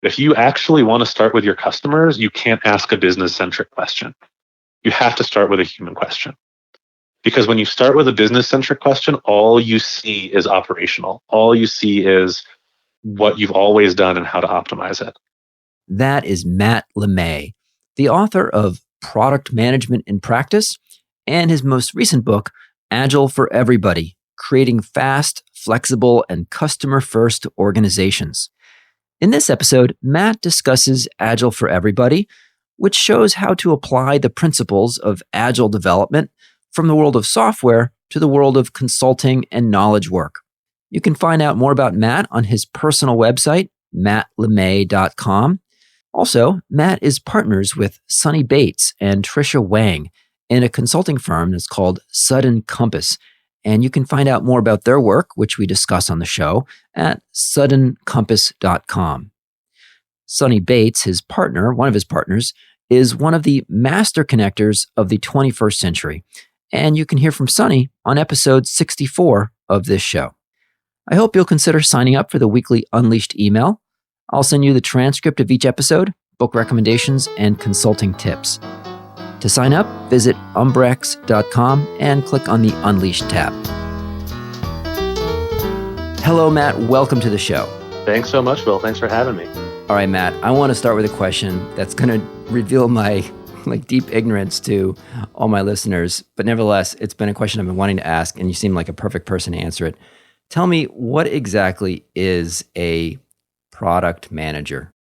If you actually want to start with your customers, you can't ask a business-centric question. You have to start with a human question. Because when you start with a business-centric question, all you see is operational. All you see is what you've always done and how to optimize it. That is Matt LeMay, the author of Product Management in Practice and his most recent book, Agile for Everybody, Creating Fast, Flexible, and Customer-First Organizations. In this episode, Matt discusses Agile for Everybody, which shows how to apply the principles of Agile development from the world of software to the world of consulting and knowledge work. You can find out more about Matt on his personal website, mattlemay.com. Also, Matt is partners with Sonny Bates and Tricia Wang in a consulting firm that's called Sudden Compass. And you can find out more about their work, which we discuss on the show, at suddencompass.com. Sonny Bates, his partner, one of his partners, is one of the master connectors of the 21st century. And you can hear from Sonny on episode 64 of this show. I hope you'll consider signing up for the weekly Unleashed email. I'll send you the transcript of each episode, book recommendations, and consulting tips. To sign up, visit umbrex.com and click on the Unleashed tab. Hello, Matt. Welcome to the show. Thanks so much, Bill. Thanks for having me. All right, Matt. I want to start with a question that's going to reveal my deep ignorance to all my listeners. But nevertheless, it's been a question I've been wanting to ask, and you seem like a perfect person to answer it. Tell me, what exactly is a product manager?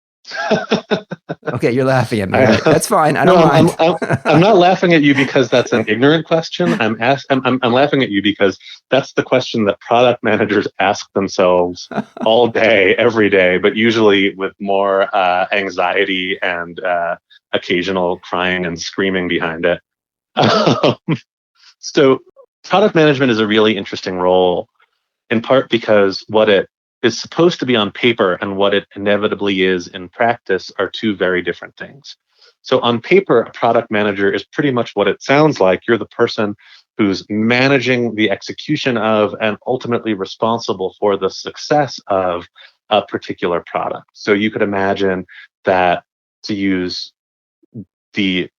Okay, you're laughing at me. Right? That's fine. I don't mind. I'm not laughing at you because that's an ignorant question. I'm laughing at you because that's the question that product managers ask themselves all day, every day, but usually with more anxiety and occasional crying and screaming behind it. So product management is a really interesting role, in part because what it is supposed to be on paper and what it inevitably is in practice are two very different things. So on paper, a product manager is pretty much what it sounds like. You're the person who's managing the execution of and ultimately responsible for the success of a particular product. So you could imagine that, to use the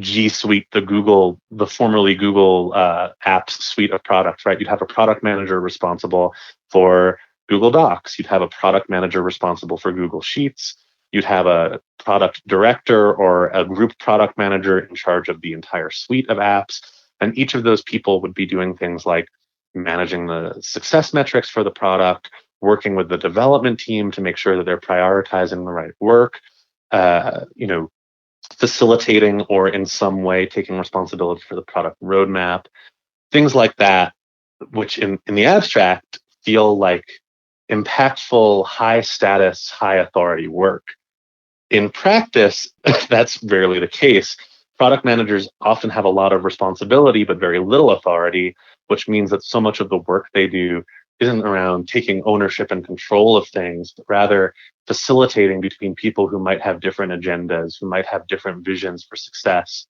G Suite, the formerly Google Apps suite of products, right? You'd have a product manager responsible for Google Docs. You'd have a product manager responsible for Google Sheets. You'd have a product director or a group product manager in charge of the entire suite of apps. And each of those people would be doing things like managing the success metrics for the product, working with the development team to make sure that they're prioritizing the right work, facilitating or in some way taking responsibility for the product roadmap, things like that, which in the abstract feel like impactful, high status, high authority work. In practice, that's rarely the case. Product managers often have a lot of responsibility, but very little authority, which means that so much of the work they do isn't around taking ownership and control of things, but rather facilitating between people who might have different agendas, who might have different visions for success.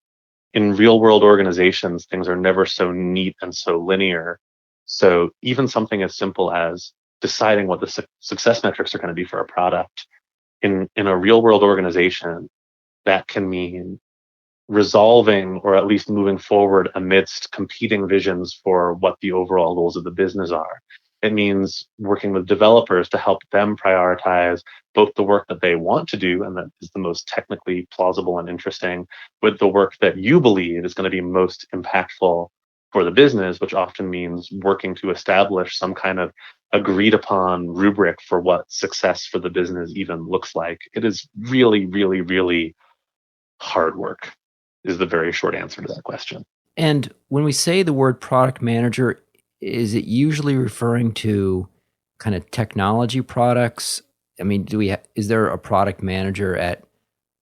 In real world organizations, things are never so neat and so linear. So even something as simple as deciding what the success metrics are going to be for a product in a real world organization, that can mean resolving or at least moving forward amidst competing visions for what the overall goals of the business are. It means working with developers to help them prioritize both the work that they want to do and that is the most technically plausible and interesting, with the work that you believe is going to be most impactful for the business, which often means working to establish some kind of agreed upon rubric for what success for the business even looks like. It is really, really, really hard work, is the very short answer to that question. And when we say the word product manager, is it usually referring to kind of technology products? I mean, is there a product manager at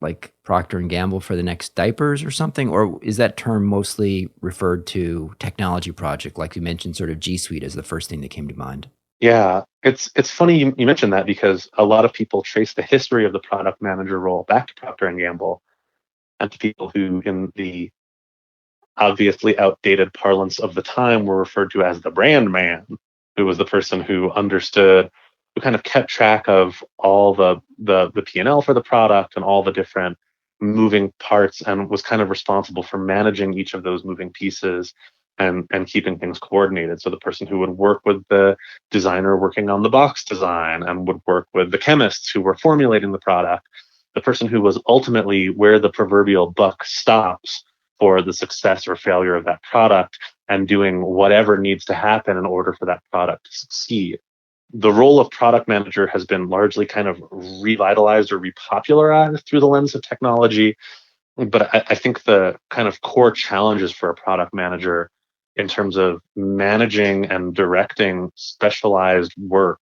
like Procter & Gamble for the next diapers or something? Or is that term mostly referred to technology project, like you mentioned, sort of G Suite as the first thing that came to mind? Yeah, it's funny you mentioned that, because a lot of people trace the history of the product manager role back to Procter & Gamble and to people who, in the obviously outdated parlance of the time, were referred to as the brand man, who was the person who understood who kind of kept track of all the P&L for the product and all the different moving parts, and was kind of responsible for managing each of those moving pieces and keeping things coordinated. So the person who would work with the designer working on the box design and would work with the chemists who were formulating the product, the person who was ultimately where the proverbial buck stops for the success or failure of that product, and doing whatever needs to happen in order for that product to succeed. The role of product manager has been largely kind of revitalized or repopularized through the lens of technology. But I think the kind of core challenges for a product manager in terms of managing and directing specialized work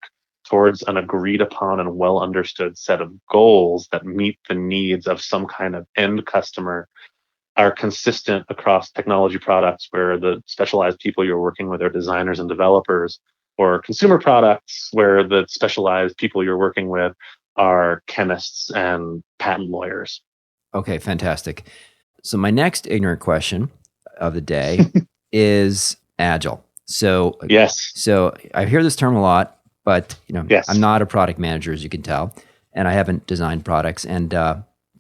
towards an agreed upon and well understood set of goals that meet the needs of some kind of end customer are consistent across technology products, where the specialized people you're working with are designers and developers, or consumer products where the specialized people you're working with are chemists and patent lawyers. Okay, fantastic. So my next ignorant question of the day is Agile. So Yes. So I hear this term a lot, but Yes. I'm not a product manager, as you can tell, and I haven't designed products. And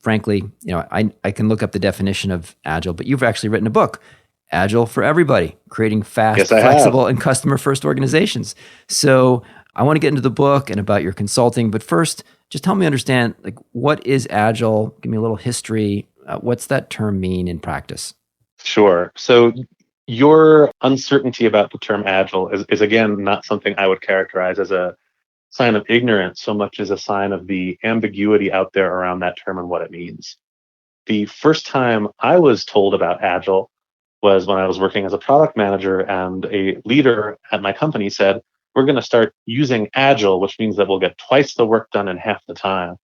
frankly, I can look up the definition of Agile, but you've actually written a book, Agile for Everybody, creating fast, Yes, I flexible, and customer-first organizations. So I want to get into the book and about your consulting, but first, just help me understand, like, what is Agile? Give me a little history. What's that term mean in practice? Sure. So your uncertainty about the term Agile is again not something I would characterize as a sign of ignorance so much as a sign of the ambiguity out there around that term and what it means. The first time I was told about Agile was when I was working as a product manager, and a leader at my company said, "We're going to start using Agile, which means that we'll get twice the work done in half the time."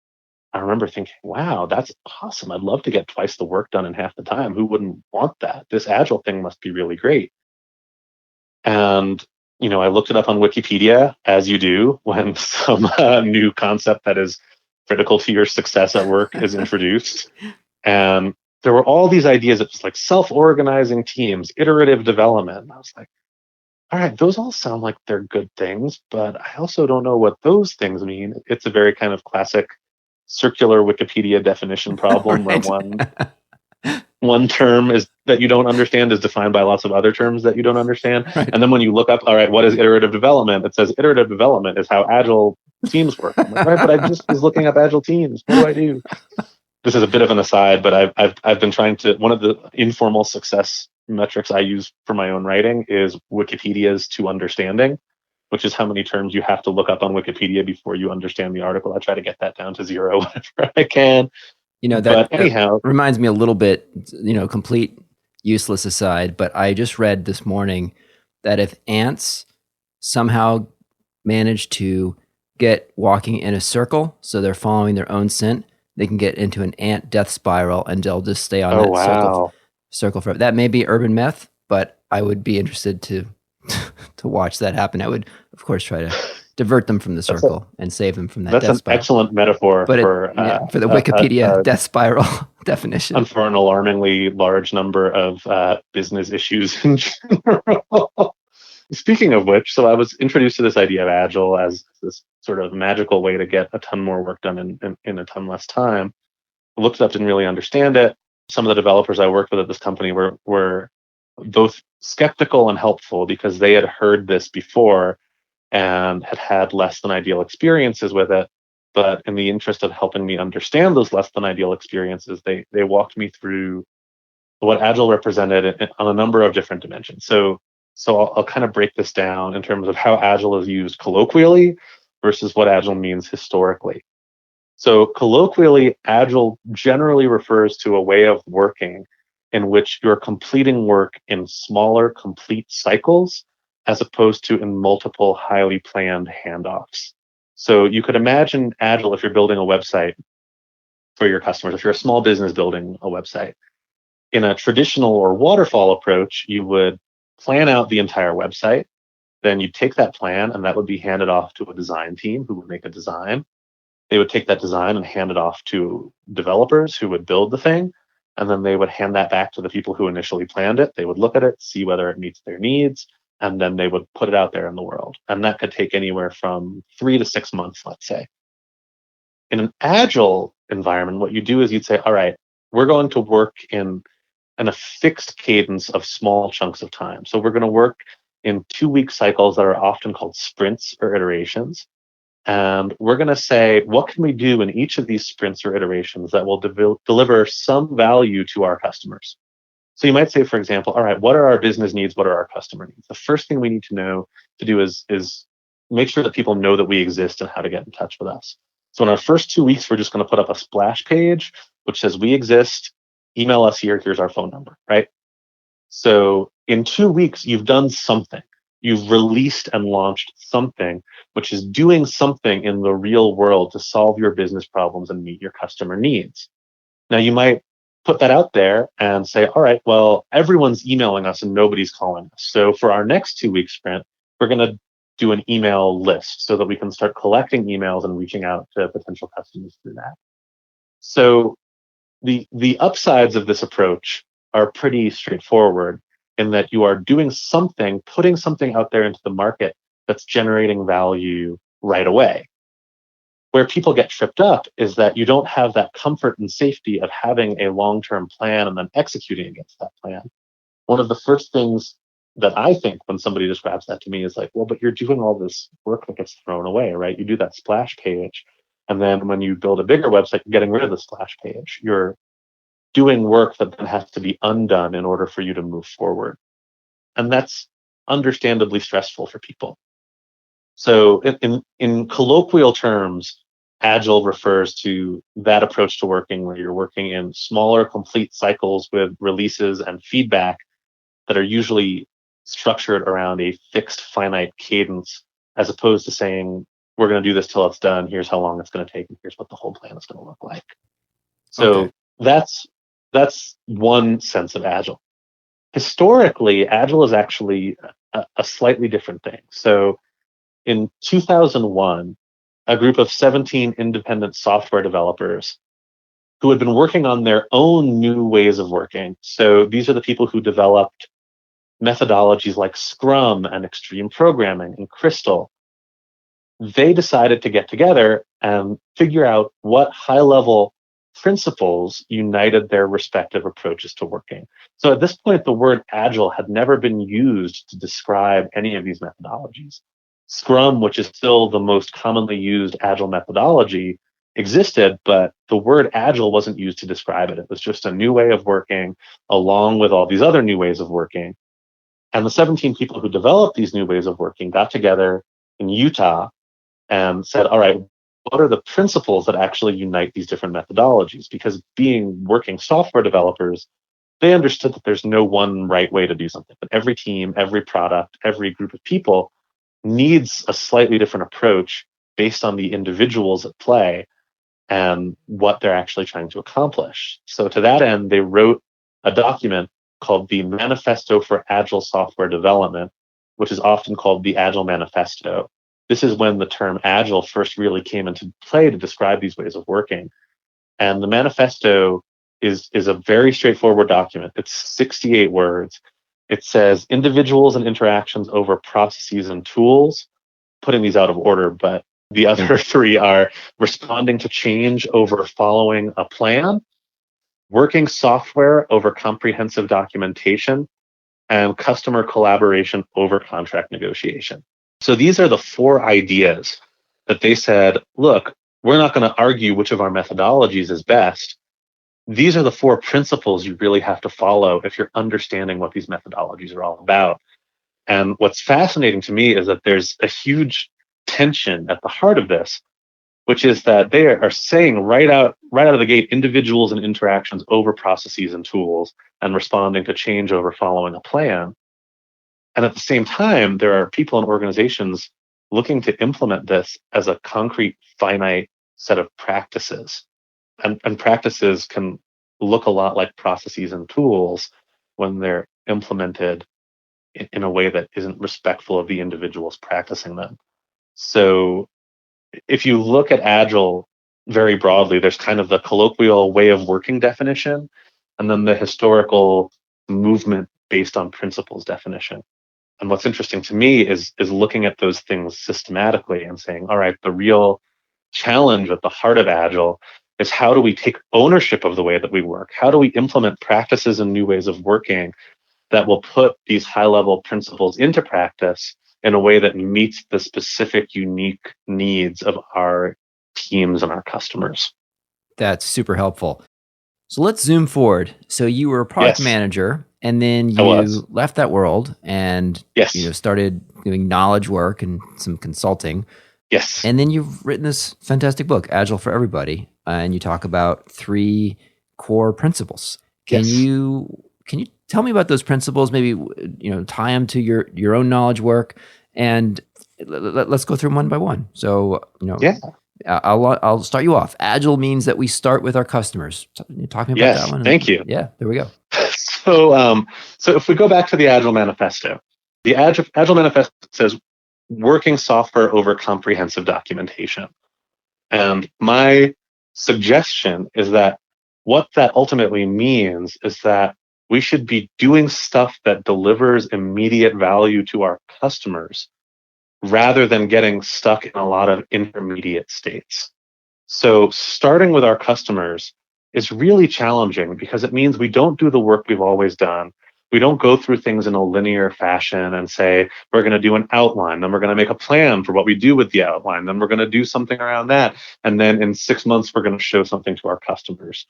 I remember thinking, wow, that's awesome. I'd love to get twice the work done in half the time. Who wouldn't want that? This Agile thing must be really great. And, I looked it up on Wikipedia, as you do when some new concept that is critical to your success at work is introduced. And there were all these ideas of just like self-organizing teams, iterative development. And I was like, all right, those all sound like they're good things, but I also don't know what those things mean. It's a very kind of classic circular Wikipedia definition problem where one term is that you don't understand is defined by lots of other terms that you don't understand. Right. And then when you look up, all right, what is iterative development? It says iterative development is how agile teams work. I'm like, all right, but I just was looking up agile teams. What do I do? This is a bit of an aside, but I've been trying to, one of the informal success metrics I use for my own writing is Wikipedia's to understanding, which is how many terms you have to look up on Wikipedia before you understand the article. I try to get that down to 0 whenever I can. That anyhow, reminds me a little bit, complete useless aside, but I just read this morning that if ants somehow manage to get walking in a circle, so they're following their own scent, they can get into an ant death spiral and they'll just stay on circle forever. That may be urban myth, but I would be interested to watch that happen. I would, of course, try to divert them from the circle and save them from that death spiral. That's an excellent metaphor for the Wikipedia death spiral definition. And for an alarmingly large number of business issues in general. Speaking of which, so I was introduced to this idea of Agile as this sort of magical way to get a ton more work done in a ton less time. I looked it up, didn't really understand it. Some of the developers I worked with at this company were both skeptical and helpful because they had heard this before and had less than ideal experiences with it. But in the interest of helping me understand those less than ideal experiences, they walked me through what Agile represented on a number of different dimensions. So I'll kind of break this down in terms of how Agile is used colloquially versus what Agile means historically. So colloquially, Agile generally refers to a way of working in which you're completing work in smaller, complete cycles, as opposed to in multiple, highly planned handoffs. So you could imagine Agile if you're building a website for your customers, if you're a small business building a website. In a traditional or waterfall approach, you would plan out the entire website. Then you take that plan and that would be handed off to a design team who would make a design. They would take that design and hand it off to developers who would build the thing. And then they would hand that back to the people who initially planned it. They would look at it, see whether it meets their needs. and then they would put it out there in the world. And that could take anywhere from 3 to 6 months, let's say. In an agile environment, what you do is you'd say, all right, we're going to work in a fixed cadence of small chunks of time. So we're going to work in 2-week cycles that are often called sprints or iterations. And we're going to say, what can we do in each of these sprints or iterations that will deliver some value to our customers? So you might say, for example, all right, what are our business needs? What are our customer needs? The first thing we need to do is make sure that people know that we exist and how to get in touch with us. So in our first 2 weeks, we're just going to put up a splash page which says we exist. Email us here. Here's our phone number, right? So in 2 weeks, you've done something. You've released and launched something, which is doing something in the real world to solve your business problems and meet your customer needs. Now, you might put that out there and say, all right, well, everyone's emailing us and nobody's calling us. So for our next 2-week sprint, we're going to do an email list so that we can start collecting emails and reaching out to potential customers through that. So the upsides of this approach are pretty straightforward in that you are doing something, putting something out there into the market that's generating value right away. Where people get tripped up is that you don't have that comfort and safety of having a long-term plan and then executing against that plan. One of the first things that I think when somebody describes that to me is like, well, but you're doing all this work that gets thrown away, right? You do that splash page. And then when you build a bigger website, you're getting rid of the splash page. You're doing work that then has to be undone in order for you to move forward. And that's understandably stressful for people. So in colloquial terms, Agile refers to that approach to working where you're working in smaller, complete cycles with releases and feedback that are usually structured around a fixed, finite cadence, as opposed to saying, we're going to do this till it's done, here's how long it's going to take, and here's what the whole plan is going to look like. So Okay. that's one sense of Agile. Historically, Agile is actually a slightly different thing. So in 2001, a group of 17 independent software developers who had been working on their own new ways of working. So these are the people who developed methodologies like Scrum and Extreme Programming and Crystal. They decided to get together and figure out what high-level principles united their respective approaches to working. So at this point, the word Agile had never been used to describe any of these methodologies. Scrum, which is still the most commonly used Agile methodology, existed, but the word Agile wasn't used to describe it. It was just a new way of working along with all these other new ways of working. And the 17 people who developed these new ways of working got together in Utah and said, all right, what are the principles that actually unite these different methodologies? Because being working software developers, they understood that there's no one right way to do something, but every team, every product, every group of people needs a slightly different approach based on the individuals at play and what they're actually trying to accomplish. So to that end, they wrote a document called the Manifesto for Agile Software Development, which is often called the Agile Manifesto. This is when the term Agile first really came into play to describe these ways of working. And the manifesto is a very straightforward document. It's 68 words. It says individuals and interactions over processes and tools, putting these out of order, but the other three are responding to change over following a plan, working software over comprehensive documentation, and customer collaboration over contract negotiation. So these are the 4 ideas that they said, look, we're not going to argue which of our methodologies is best. These are the 4 principles you really have to follow if you're understanding what these methodologies are all about. And what's fascinating to me is that there's a huge tension at the heart of this, which is that they are saying right out of the gate, individuals and interactions over processes and tools, and responding to change over following a plan. And at the same time, there are people and organizations looking to implement this as a concrete, finite set of practices. And practices can look a lot like processes and tools when they're implemented in a way that isn't respectful of the individuals practicing them. So if you look at Agile very broadly, there's kind of the colloquial way of working definition, and then the historical movement based on principles definition. And what's interesting to me is looking at those things systematically and saying, all right, the real challenge at the heart of Agile is how do we take ownership of the way that we work? How do we implement practices and new ways of working that will put these high level principles into practice in a way that meets the specific, unique needs of our teams and our customers? That's super helpful. So let's zoom forward. So you were a product Yes, manager, and then I was. you left that world and Yes, started doing knowledge work and some consulting. yes, And then you've written this fantastic book, Agile for Everybody, and you talk about 3 core principles. Can yes. you tell me about those principles? Maybe tie them to your own knowledge work, and let's go through them one by one. So Yeah, I'll start you off. Agile means that we start with our customers. Talk to me about that yes. one. Thank you. Yeah, there we go. So if we go back to the Agile Manifesto, the Agile Manifesto says working software over comprehensive documentation. And my suggestion is that what that ultimately means is that we should be doing stuff that delivers immediate value to our customers rather than getting stuck in a lot of intermediate states. So starting with our customers is really challenging because it means we don't do the work we've always done. We don't go through things in a linear fashion and say, we're going to do an outline, then we're going to make a plan for what we do with the outline, then we're going to do something around that. And then in 6 months, we're going to show something to our customers.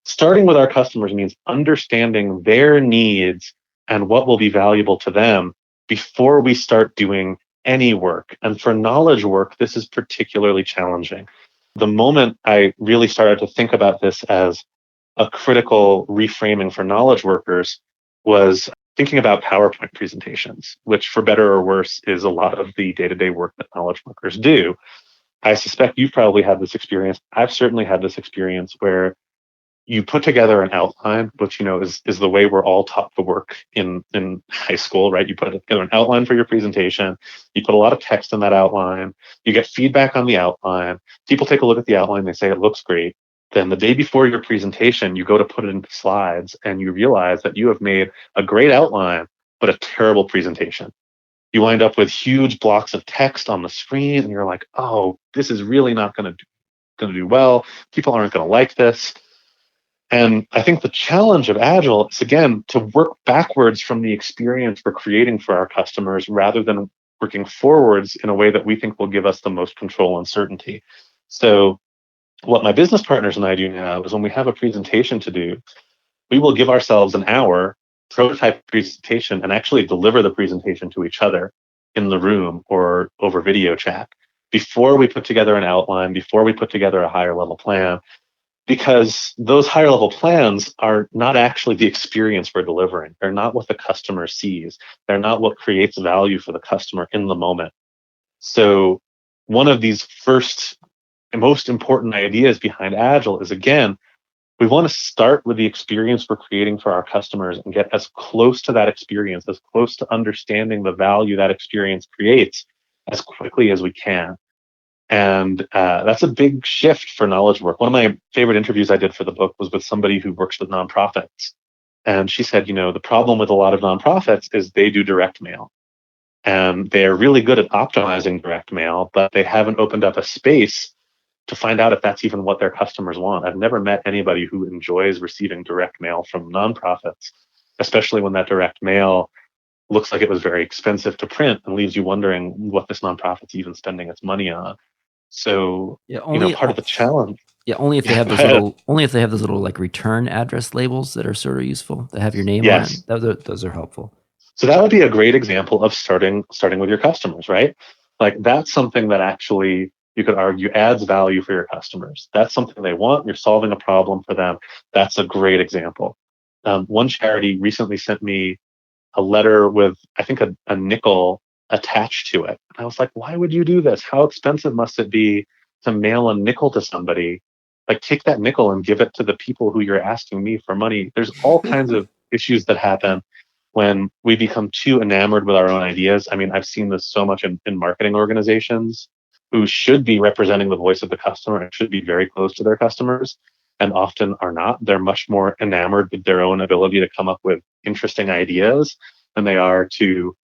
Starting with our customers means understanding their needs and what will be valuable to them before we start doing any work. And for knowledge work, this is particularly challenging. The moment I really started to think about this as a critical reframing for knowledge workers was thinking about PowerPoint presentations, which for better or worse is a lot of the day-to-day work that knowledge workers do. I suspect you've probably had this experience. I've certainly had this experience where you put together an outline, which is the way we're all taught to work in high school, right? You put together an outline for your presentation. You put a lot of text in that outline. You get feedback on the outline. People take a look at the outline. They say it looks great. Then the day before your presentation, you go to put it into slides, and you realize that you have made a great outline, but a terrible presentation. You wind up with huge blocks of text on the screen, and you're like, "Oh, this is really not going to do well. People aren't going to like this." And I think the challenge of Agile is, again, to work backwards from the experience we're creating for our customers rather than working forwards in a way that we think will give us the most control and certainty. So, what my business partners and I do now is when we have a presentation to do, we will give ourselves an hour, prototype presentation, and actually deliver the presentation to each other in the room or over video chat before we put together an outline, before we put together a higher level plan, because those higher level plans are not actually the experience we're delivering. They're not what the customer sees. They're not what creates value for the customer in the moment. So one of these first and most important ideas behind Agile is, again, we want to start with the experience we're creating for our customers and get as close to that experience, as close to understanding the value that experience creates as quickly as we can. And that's a big shift for knowledge work. One of my favorite interviews I did for the book was with somebody who works with nonprofits. And she said, the problem with a lot of nonprofits is they do direct mail. And they're really good at optimizing direct mail, but they haven't opened up a space to find out if that's even what their customers want. I've never met anybody who enjoys receiving direct mail from nonprofits, especially when that direct mail looks like it was very expensive to print and leaves you wondering what this nonprofit's even spending its money on. So, Yeah, part of the challenge. only if they Yeah, have go those ahead. little like return address labels that are sort of useful that have your name on it. Yes. Those are helpful. So that would be a great example of starting with your customers, right? Like that's something that actually you could argue adds value for your customers. That's something they want. You're solving a problem for them. That's a great example. One charity recently sent me a letter with, I think, a nickel attached to it. And I was like, why would you do this? How expensive must it be to mail a nickel to somebody? Like, take that nickel and give it to the people who you're asking me for money. There's all kinds of issues that happen when we become too enamored with our own ideas. I mean, I've seen this so much in marketing organizations who should be representing the voice of the customer and should be very close to their customers and often are not. They're much more enamored with their own ability to come up with interesting ideas than they are to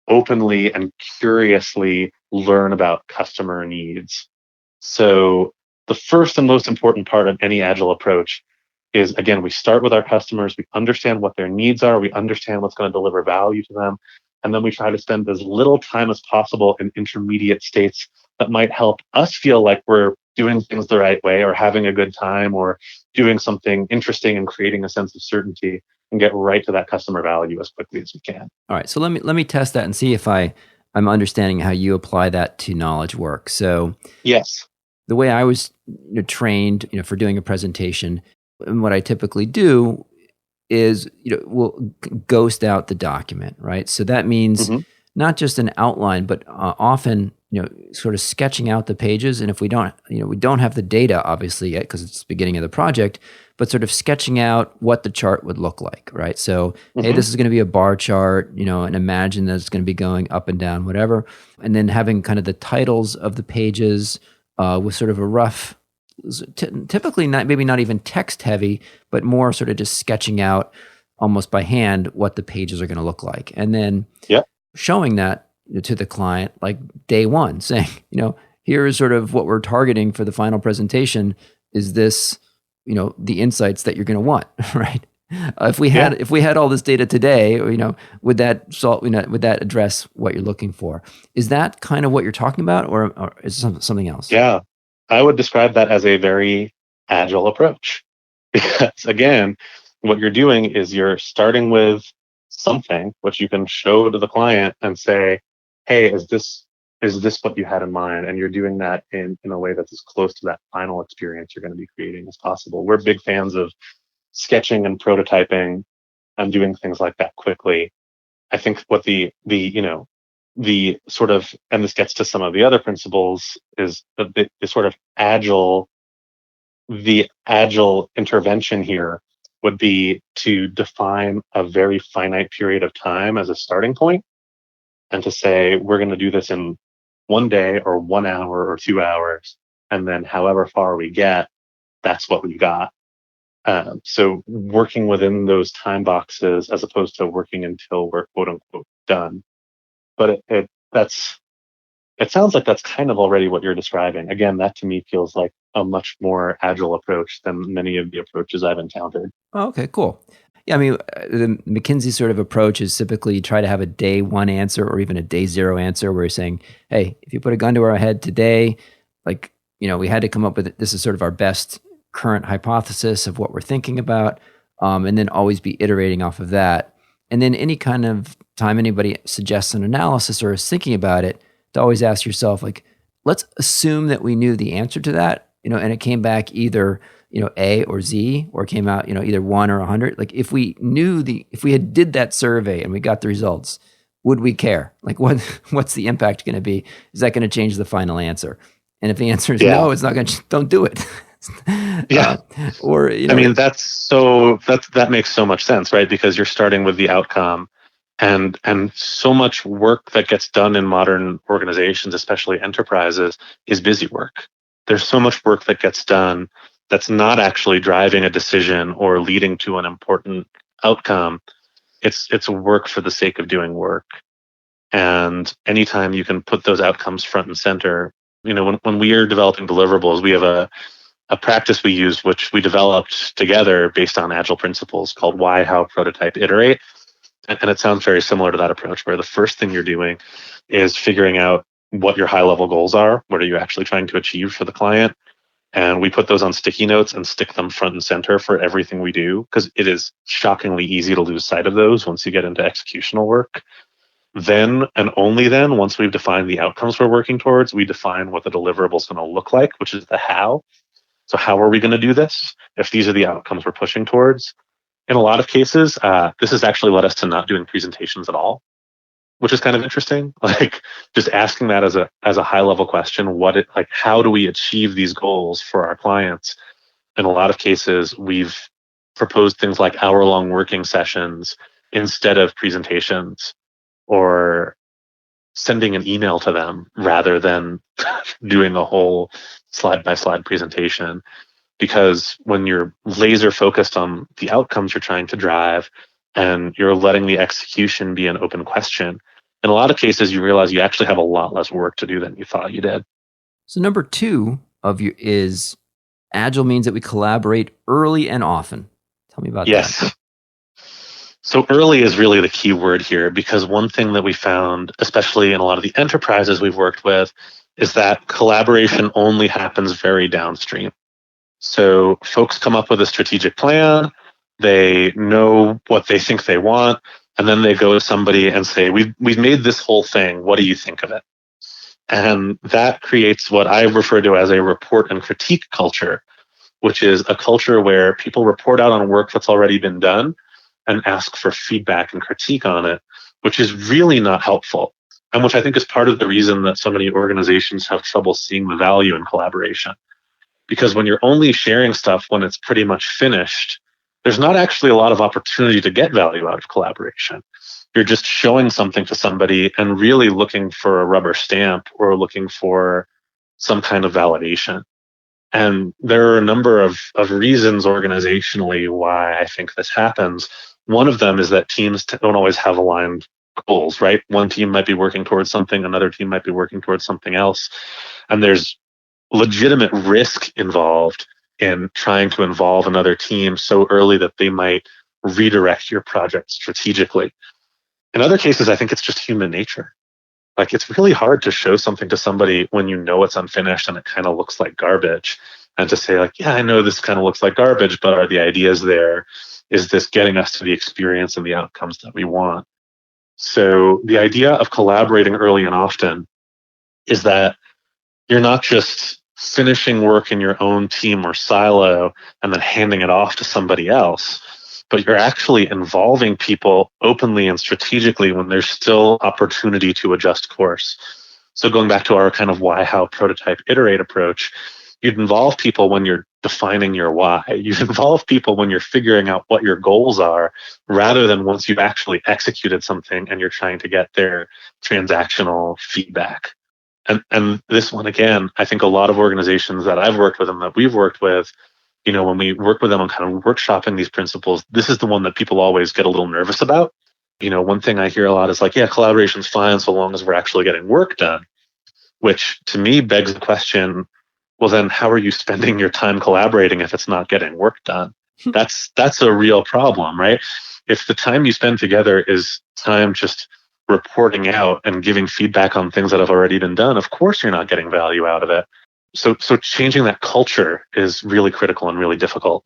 openly and curiously learn about customer needs. So the first and most important part of any agile approach is, again, we start with our customers, we understand what their needs are, we understand what's going to deliver value to them, and then we try to spend as little time as possible in intermediate states that might help us feel like we're doing things the right way or having a good time or doing something interesting and creating a sense of certainty, and get right to that customer value as quickly as we can. All right, so let me test that and see if I'm understanding how you apply that to knowledge work. So Yes. the way I was trained, for doing a presentation, and what I typically do is, we'll ghost out the document, right? So that means Mm-hmm. not just an outline, but often, sort of sketching out the pages. And if we don't, we don't have the data obviously yet because it's the beginning of the project, but sort of sketching out what the chart would look like, right? So, hey, this is going to be a bar chart, and imagine that it's going to be going up and down, whatever. And then having kind of the titles of the pages with sort of a rough, typically maybe not even text heavy, but more sort of just sketching out almost by hand what the pages are going to look like. And then showing that to the client like day one, saying, here is sort of what we're targeting for the final presentation. Is this, the insights that you're going to want, right? If we had all this data today, would that would that address what you're looking for? Is that kind of what you're talking about, or is it something else? Yeah, I would describe that as a very agile approach, because again, what you're doing is you're starting with something which you can show to the client and say, hey, is this what you had in mind? And you're doing that in a way that's as close to that final experience you're going to be creating as possible. We're big fans of sketching and prototyping and doing things like that quickly. I think what the sort of, and this gets to some of the other principles, is the sort of the agile intervention here would be to define a very finite period of time as a starting point, and to say, we're going to do this in 1 day or 1 hour or 2 hours. And then however far we get, that's what we got. So working within those time boxes as opposed to working until we're quote unquote done. But it sounds like that's kind of already what you're describing. Again, that to me feels like a much more agile approach than many of the approaches I've encountered. Oh, okay, cool. Yeah, I mean, the McKinsey sort of approach is typically try to have a day one answer or even a day zero answer where you're saying, hey, if you put a gun to our head today, like, we had to come up with it. This is sort of our best current hypothesis of what we're thinking about, and then always be iterating off of that. And then any kind of time anybody suggests an analysis or is thinking about it, to always ask yourself, like, let's assume that we knew the answer to that, and it came back either, A or Z, or came out, either 1 or 100. Like, if we had did that survey and we got the results, would we care? Like, what's the impact going to be? Is that going to change the final answer? And if the answer is no, it's not going to, don't do it. Yeah. Or, I mean, that makes so much sense, right? Because you're starting with the outcome, and so much work that gets done in modern organizations, especially enterprises, is busy work. There's so much work that gets done that's not actually driving a decision or leading to an important outcome. It's work for the sake of doing work. And anytime you can put those outcomes front and center, when we are developing deliverables, we have a practice we use, which we developed together based on agile principles, called why, how, prototype, iterate. And it sounds very similar to that approach, where the first thing you're doing is figuring out what your high level goals are. What are you actually trying to achieve for the client? And we put those on sticky notes and stick them front and center for everything we do, because it is shockingly easy to lose sight of those once you get into executional work. Then, and only then, once we've defined the outcomes we're working towards, we define what the deliverable is going to look like, which is the how. So how are we going to do this if these are the outcomes we're pushing towards? In a lot of cases, this has actually led us to not doing presentations at all, which is kind of interesting. Like, just asking that as a high level question, how do we achieve these goals for our clients? In a lot of cases, we've proposed things like hour-long working sessions instead of presentations, or sending an email to them rather than doing a whole slide by slide presentation. Because when you're laser focused on the outcomes you're trying to drive, and you're letting the execution be an open question, in a lot of cases, you realize you actually have a lot less work to do than you thought you did. So number 2 of you is Agile means that we collaborate early and often. Tell me about that. Yes. So early is really the key word here, because one thing that we found, especially in a lot of the enterprises we've worked with, is that collaboration only happens very downstream. So folks come up with a strategic plan, they know what they think they want, and then they go to somebody and say, we've made this whole thing. What do you think of it? And that creates what I refer to as a report and critique culture, which is a culture where people report out on work that's already been done and ask for feedback and critique on it, which is really not helpful. And which I think is part of the reason that so many organizations have trouble seeing the value in collaboration. Because when you're only sharing stuff when it's pretty much finished, there's not actually a lot of opportunity to get value out of collaboration. You're just showing something to somebody and really looking for a rubber stamp or looking for some kind of validation. And there are a number of reasons organizationally why I think this happens. One of them is that teams don't always have aligned goals, right? One team might be working towards something, another team might be working towards something else. And there's legitimate risk involved in trying to involve another team so early that they might redirect your project strategically. In other cases, I think it's just human nature. Like, it's really hard to show something to somebody when you know it's unfinished and it kind of looks like garbage, and to say, like, yeah, I know this kind of looks like garbage, but are the ideas there? Is this getting us to the experience and the outcomes that we want? So the idea of collaborating early and often is that you're not just finishing work in your own team or silo and then handing it off to somebody else, but you're actually involving people openly and strategically when there's still opportunity to adjust course. So going back to our kind of why, how, prototype, iterate approach, you'd involve people when you're defining your why. You'd involve people when you're figuring out what your goals are, rather than once you've actually executed something and you're trying to get their transactional feedback. And this one, again, I think a lot of organizations that I've worked with and that we've worked with, when we work with them on kind of workshopping these principles, this is the one that people always get a little nervous about. One thing I hear a lot is like, yeah, collaboration's fine so long as we're actually getting work done, which to me begs the question, well, then how are you spending your time collaborating if it's not getting work done? That's a real problem, right? If the time you spend together is time just reporting out and giving feedback on things that have already been done, of course you're not getting value out of it. So changing that culture is really critical and really difficult.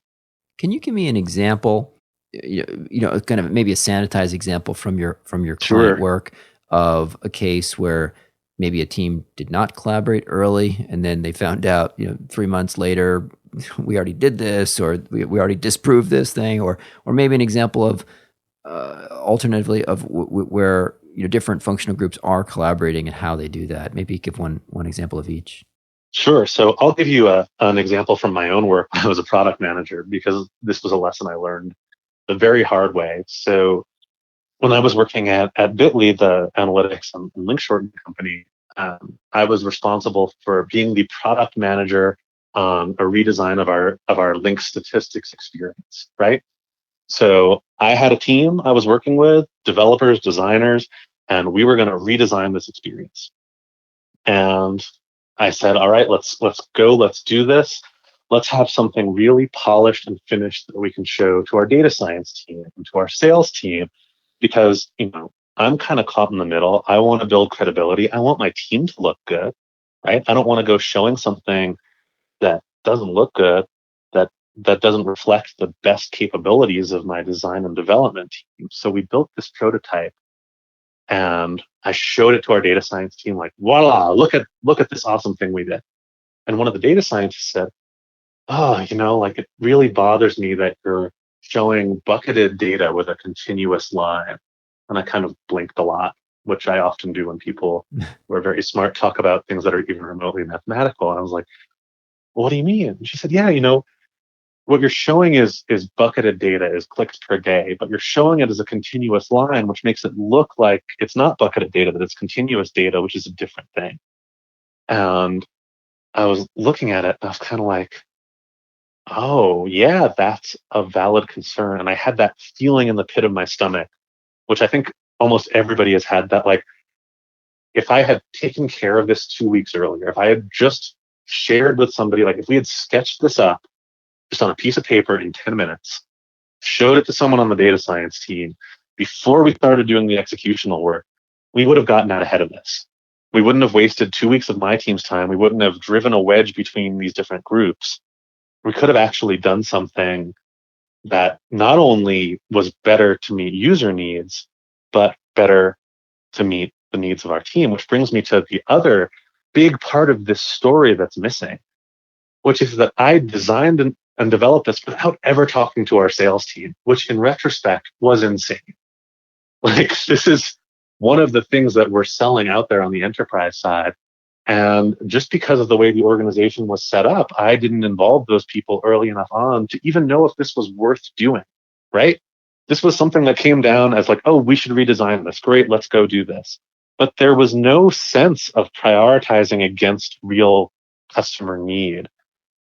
Can you give me an example, kind of maybe a sanitized example from your client work of a case where maybe a team did not collaborate early and then they found out, 3 months later, we already did this, or we already disproved this thing, or maybe an example of alternatively of where different functional groups are collaborating and how they do that. Maybe give one example of each. Sure. So I'll give you an example from my own work when I was a product manager, because this was a lesson I learned the very hard way. So when I was working at Bitly, the analytics and link shortening company, I was responsible for being the product manager on a redesign of our link statistics experience, right? So I had a team I was working with, developers, designers, and we were going to redesign this experience. And I said, all right, let's go, let's do this. Let's have something really polished and finished that we can show to our data science team and to our sales team, because, I'm kind of caught in the middle. I want to build credibility. I want my team to look good, right? I don't want to go showing something that doesn't look good, that doesn't reflect the best capabilities of my design and development team. So we built this prototype and I showed it to our data science team, like, voila, look at this awesome thing we did. And one of the data scientists said, oh, like, it really bothers me that you're showing bucketed data with a continuous line. And I kind of blinked a lot, which I often do when people who are very smart talk about things that are even remotely mathematical. And I was like, well, what do you mean? And she said, yeah, what you're showing is bucketed data, is clicks per day, but you're showing it as a continuous line, which makes it look like it's not bucketed data, that it's continuous data, which is a different thing. And I was looking at it and I was kind of like, oh yeah, that's a valid concern. And I had that feeling in the pit of my stomach, which I think almost everybody has had, that like, if I had taken care of this 2 weeks earlier, if I had just shared with somebody, like if we had sketched this up just on a piece of paper in 10 minutes, showed it to someone on the data science team before we started doing the executional work, we would have gotten out ahead of this. We wouldn't have wasted 2 weeks of my team's time. We wouldn't have driven a wedge between these different groups. We could have actually done something that not only was better to meet user needs, but better to meet the needs of our team, which brings me to the other big part of this story that's missing, which is that I designed and developed this without ever talking to our sales team, which in retrospect was insane. Like, this is one of the things that we're selling out there on the enterprise side. And just because of the way the organization was set up, I didn't involve those people early enough on to even know if this was worth doing, right? This was something that came down as like, oh, we should redesign this. Great, let's go do this. But there was no sense of prioritizing against real customer need,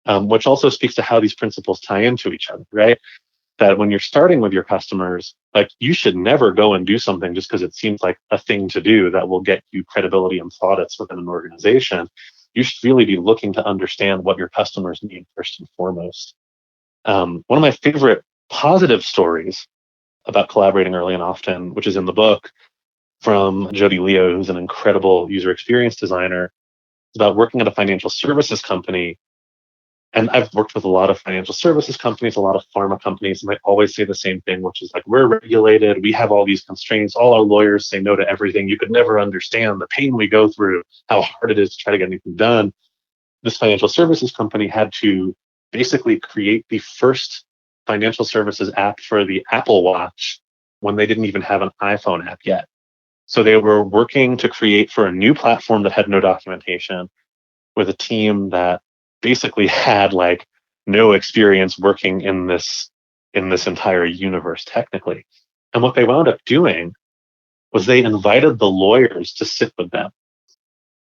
which also speaks to how these principles tie into each other, right? That when you're starting with your customers, like, you should never go and do something just because it seems like a thing to do that will get you credibility and plaudits within an organization. You should really be looking to understand what your customers need first and foremost. One of my favorite positive stories about collaborating early and often, which is in the book, from Jody Leo, who's an incredible user experience designer, is about working at a financial services company. And I've worked with a lot of financial services companies, a lot of pharma companies, and they always say the same thing, which is like, we're regulated, we have all these constraints, all our lawyers say no to everything. You could never understand the pain we go through, how hard it is to try to get anything done. This financial services company had to basically create the first financial services app for the Apple Watch when they didn't even have an iPhone app yet. So they were working to create for a new platform that had no documentation with a team that basically had like no experience working in this entire universe technically. And what they wound up doing was they invited the lawyers to sit with them.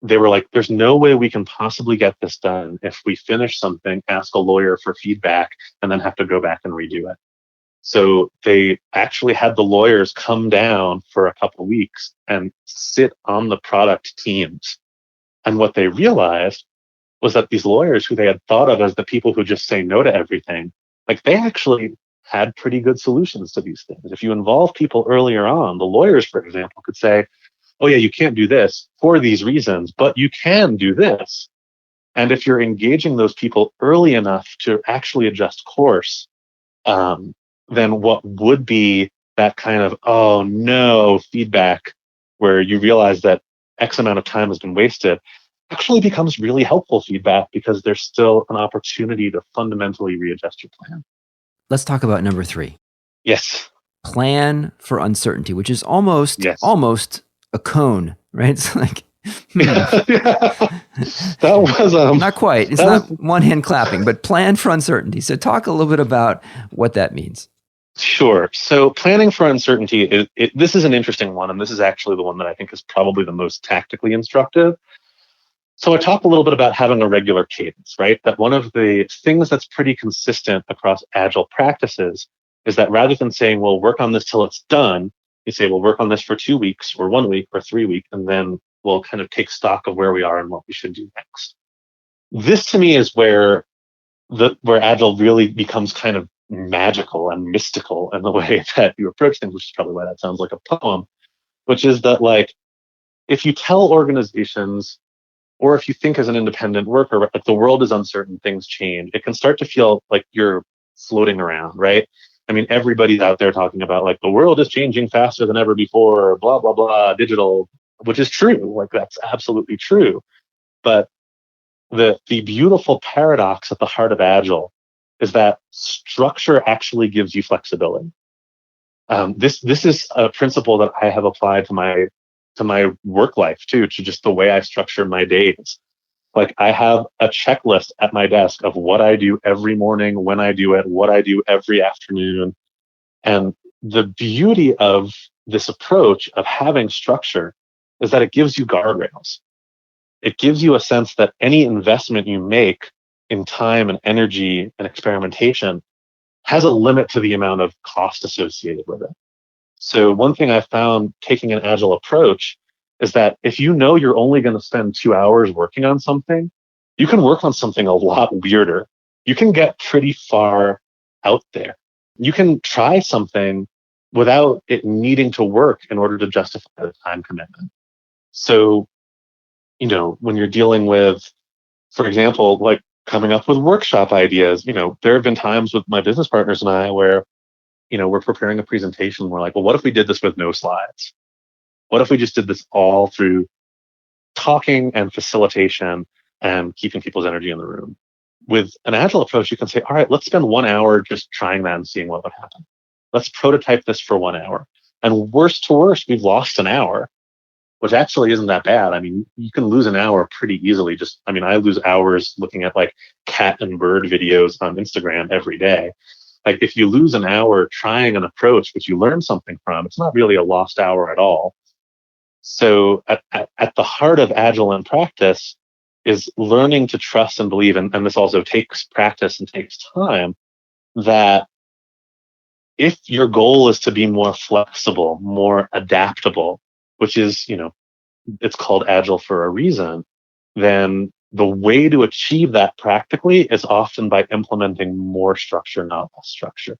They were like, there's no way we can possibly get this done if we finish something, ask a lawyer for feedback, and then have to go back and redo it. So they actually had the lawyers come down for a couple of weeks and sit on the product teams. And what they realized was that these lawyers who they had thought of as the people who just say no to everything, like, they actually had pretty good solutions to these things. If you involve people earlier on, the lawyers, for example, could say, oh yeah, you can't do this for these reasons, but you can do this. And if you're engaging those people early enough to actually adjust course, then what would be that kind of, oh no, feedback where you realize that X amount of time has been wasted actually becomes really helpful feedback, because there's still an opportunity to fundamentally readjust your plan. Let's talk about number 3. Yes. Plan for uncertainty, which is almost a cone, right? It's like, that was not quite. It's not one hand clapping, but plan for uncertainty. So talk a little bit about what that means. Sure. So planning for uncertainty, this is an interesting one, and this is actually the one that I think is probably the most tactically instructive. So I talked a little bit about having a regular cadence, right? That one of the things that's pretty consistent across Agile practices is that rather than saying, well, work on this till it's done, you say, we'll work on this for 2 weeks or 1 week or 3 weeks, and then we'll kind of take stock of where we are and what we should do next. This to me is where Agile really becomes kind of magical and mystical in the way that you approach things, which is probably why that sounds like a poem, which is that, like, if you tell organizations, or if you think as an independent worker, like, the world is uncertain, things change, it can start to feel like you're floating around, right? I mean, everybody's out there talking about, like, the world is changing faster than ever before, blah, blah, blah, digital, which is true. Like, that's absolutely true. But the beautiful paradox at the heart of Agile is that structure actually gives you flexibility. This is a principle that I have applied to my work life too, to just the way I structure my days. Like, I have a checklist at my desk of what I do every morning, when I do it, what I do every afternoon. And the beauty of this approach of having structure is that it gives you guardrails. It gives you a sense that any investment you make in time and energy and experimentation has a limit to the amount of cost associated with it. So one thing I found taking an Agile approach is that if you know you're only going to spend 2 hours working on something, you can work on something a lot weirder. You can get pretty far out there. You can try something without it needing to work in order to justify the time commitment. So, when you're dealing with, for example, like coming up with workshop ideas, there have been times with my business partners and I where, we're preparing a presentation. We're like, well, what if we did this with no slides? What if we just did this all through talking and facilitation and keeping people's energy in the room? With an agile approach, you can say, all right, let's spend 1 hour just trying that and seeing what would happen. Let's prototype this for 1 hour. And worst to worst, we've lost an hour, which actually isn't that bad. I mean, you can lose an hour pretty easily. I lose hours looking at like cat and bird videos on Instagram every day. Like if you lose an hour trying an approach, which you learn something from, it's not really a lost hour at all. So at the heart of Agile in practice is learning to trust and believe, and this also takes practice and takes time, that if your goal is to be more flexible, more adaptable, which is, it's called Agile for a reason, then the way to achieve that practically is often by implementing more structure, not less structure.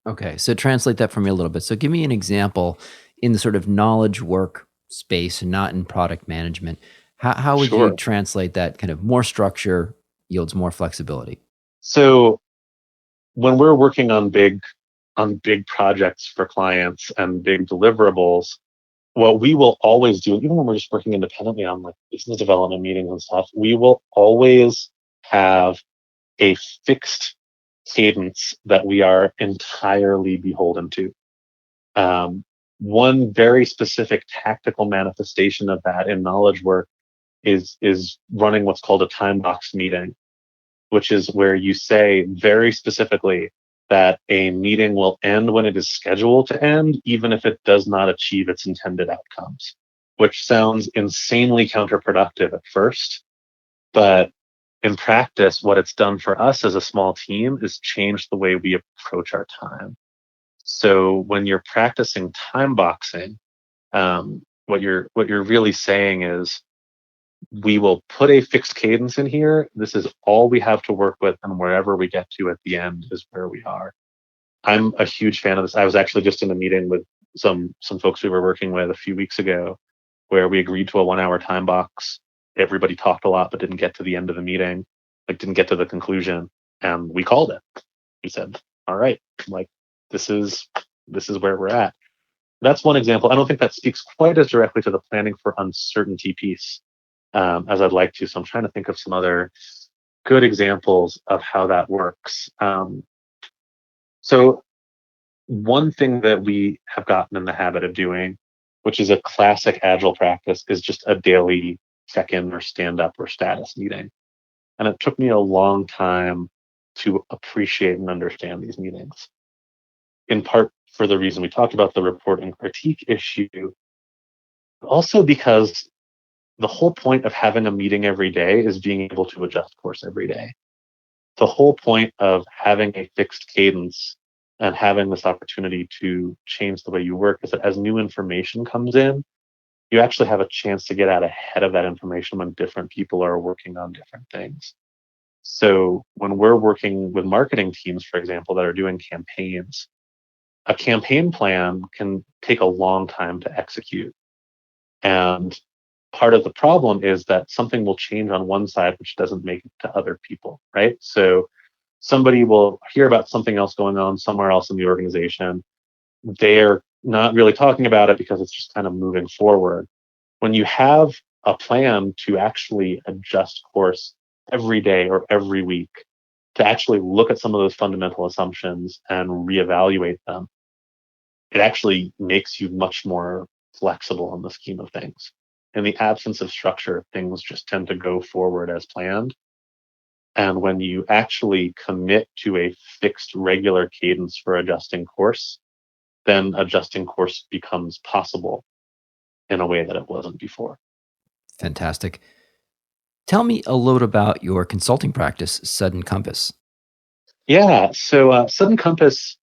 Okay, so translate that for me a little bit. So give me an example in the sort of knowledge work space, not in product management. How would you Sure. translate that kind of more structure yields more flexibility? So when we're working on big projects for clients and big deliverables, what we will always do, even when we're just working independently on like business development meetings and stuff, we will always have a fixed cadence that we are entirely beholden to. One very specific tactical manifestation of that in knowledge work is running what's called a time box meeting, which is where you say very specifically that a meeting will end when it is scheduled to end, even if it does not achieve its intended outcomes, which sounds insanely counterproductive at first. But in practice, what it's done for us as a small team is change the way we approach our time. So when you're practicing time boxing, what you're really saying is, we will put a fixed cadence in here. This is all we have to work with, and wherever we get to at the end is where we are. I'm a huge fan of this. I was actually just in a meeting with some folks we were working with a few weeks ago, where we agreed to a 1 hour time box. Everybody talked a lot, but didn't get to the end of the meeting, like didn't get to the conclusion, and we called it. We said, "All right, like this is where we're at." That's one example. I don't think that speaks quite as directly to the planning for uncertainty piece as I'd like to. So I'm trying to think of some other good examples of how that works. So one thing that we have gotten in the habit of doing, which is a classic Agile practice, is just a daily check-in or stand-up or status meeting. And it took me a long time to appreciate and understand these meetings, in part for the reason we talked about, the report and critique issue, but also because the whole point of having a meeting every day is being able to adjust course every day. The whole point of having a fixed cadence and having this opportunity to change the way you work is that as new information comes in, you actually have a chance to get out ahead of that information when different people are working on different things. So when we're working with marketing teams, for example, that are doing campaigns, a campaign plan can take a long time to execute. And part of the problem is that something will change on one side, which doesn't make it to other people, right? So somebody will hear about something else going on somewhere else in the organization. They're not really talking about it because it's just kind of moving forward. When you have a plan to actually adjust course every day or every week, to actually look at some of those fundamental assumptions and reevaluate them, it actually makes you much more flexible in the scheme of things. In the absence of structure, things just tend to go forward as planned. And when you actually commit to a fixed regular cadence for adjusting course, then adjusting course becomes possible in a way that it wasn't before. Fantastic. Tell me a little about your consulting practice, Sudden Compass. Yeah, so Sudden Compass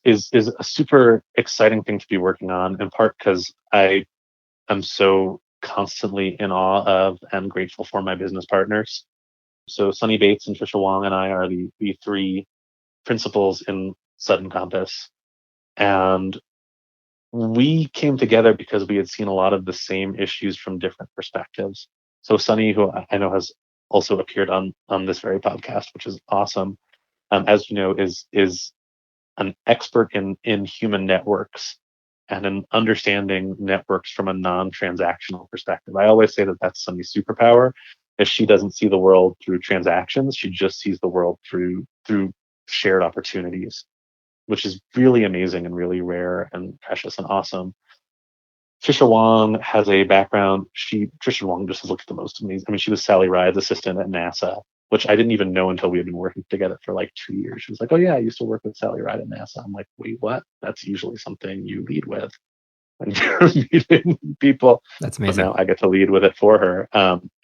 is a super exciting thing to be working on, in part because I I'm so constantly in awe of and grateful for my business partners. So Sunny Bates and Tricia Wang and I are the three principals in Sudden Compass. And we came together because we had seen a lot of the same issues from different perspectives. So Sunny, who I know has also appeared on this very podcast, which is awesome, as you know, is an expert in human networks and in understanding networks from a non-transactional perspective. I always say that that's Sunny's superpower, is she doesn't see the world through transactions. She just sees the world through shared opportunities, which is really amazing and really rare and precious and awesome. Tricia Wang has a background. Tricia Wang just looks the most amazing. I mean, she was Sally Ride's assistant at NASA, which I didn't even know until we had been working together for like 2 years. She was like, "Oh yeah, I used to work with Sally Ride at NASA." I'm like, "Wait, what?" That's usually something you lead with when you're meeting people. That's But amazing. now I get to lead with it for her.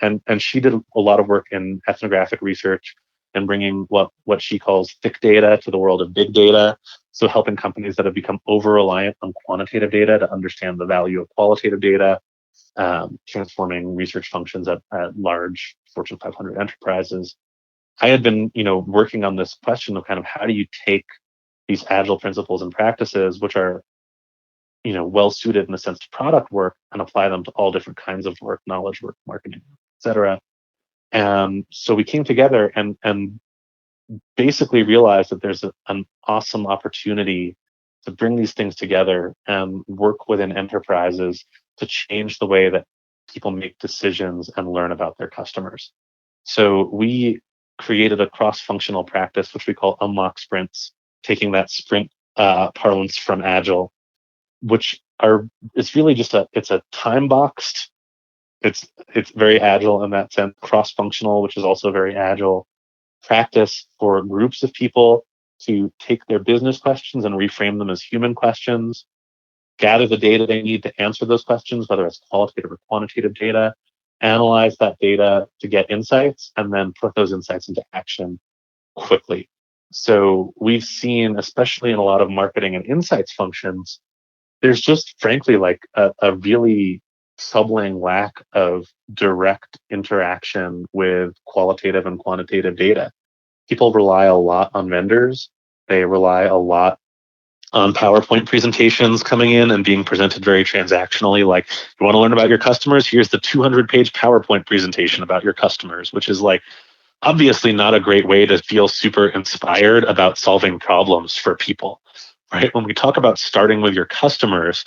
And she did a lot of work in ethnographic research and bringing what she calls thick data to the world of big data. So helping companies that have become over reliant on quantitative data to understand the value of qualitative data, transforming research functions at large Fortune 500 enterprises. I had been, working on this question of kind of how do you take these agile principles and practices, which are, well suited in the sense to product work, and apply them to all different kinds of work, knowledge work, marketing, etc. And so we came together and basically realized that there's an awesome opportunity to bring these things together and work within enterprises to change the way that people make decisions and learn about their customers. So we created a cross-functional practice, which we call unlock sprints, taking that sprint parlance from Agile, which it's really just it's a time boxed, it's very Agile in that sense, cross-functional, which is also very Agile practice for groups of people to take their business questions and reframe them as human questions, gather the data they need to answer those questions, whether it's qualitative or quantitative data, analyze that data to get insights, and then put those insights into action quickly. So we've seen, especially in a lot of marketing and insights functions, there's just frankly like a really troubling lack of direct interaction with qualitative and quantitative data. People rely a lot on vendors. They rely a lot on PowerPoint presentations coming in and being presented very transactionally. Like, you want to learn about your customers? Here's the 200-page PowerPoint presentation about your customers, which is like obviously not a great way to feel super inspired about solving problems for people, right? When we talk about starting with your customers,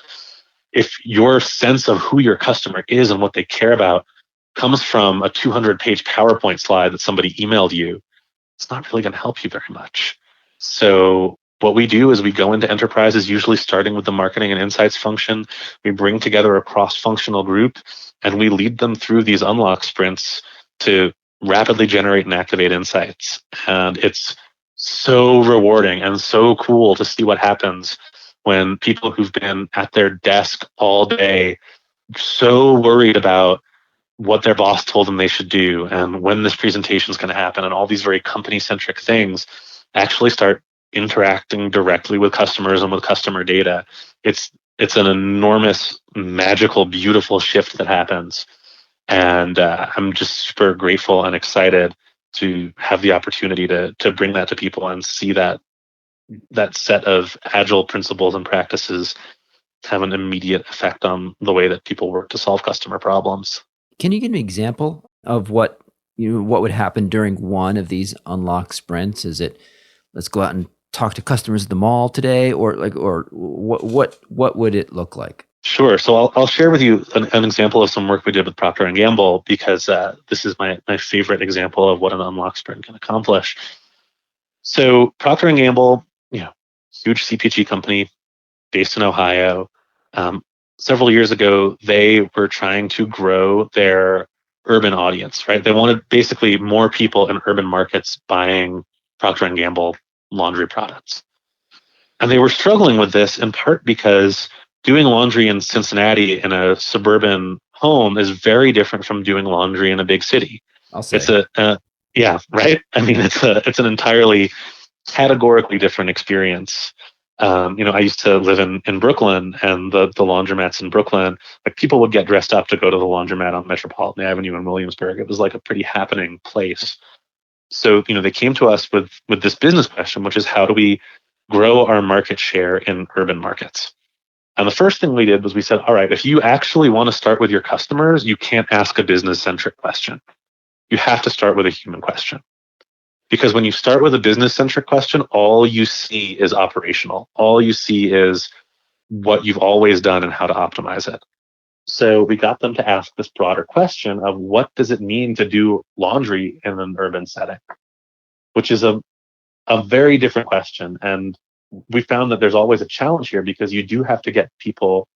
if your sense of who your customer is and what they care about comes from a 200-page PowerPoint slide that somebody emailed you, it's not really going to help you very much. So what we do is we go into enterprises, usually starting with the marketing and insights function. We bring together a cross-functional group and we lead them through these unlock sprints to rapidly generate and activate insights. And it's so rewarding and so cool to see what happens when people who've been at their desk all day, so worried about what their boss told them they should do and when this presentation is going to happen and all these very company-centric things, actually start interacting directly with customers and with customer data. It's an enormous, magical, beautiful shift that happens. And I'm just super grateful and excited to have the opportunity to bring that to people and see that set of agile principles and practices have an immediate effect on the way that people work to solve customer problems. Can you give me an example of what would happen during one of these unlock sprints? Is it, let's go out and talk to customers at the mall today, or what would it look like? Sure. So I'll share with you an example of some work we did with Procter and Gamble, because this is my favorite example of what an unlock sprint can accomplish. So Procter and Gamble, huge CPG company based in Ohio. Several years ago, they were trying to grow their urban audience, right? They wanted basically more people in urban markets buying Procter and Gamble laundry products. And they were struggling with this in part because doing laundry in Cincinnati in a suburban home is very different from doing laundry in a big city. I'll say. Yeah, right? I mean, it's an entirely categorically different experience. I used to live in Brooklyn, and the laundromats in Brooklyn, like people would get dressed up to go to the laundromat on Metropolitan Avenue in Williamsburg. It was like a pretty happening place. So, they came to us with this business question, which is how do we grow our market share in urban markets? And the first thing we did was we said, all right, if you actually want to start with your customers, you can't ask a business centric question. You have to start with a human question. Because when you start with a business centric question, all you see is operational. All you see is what you've always done and how to optimize it. So we got them to ask this broader question of what does it mean to do laundry in an urban setting, which is a very different question. And we found that there's always a challenge here because you do have to get people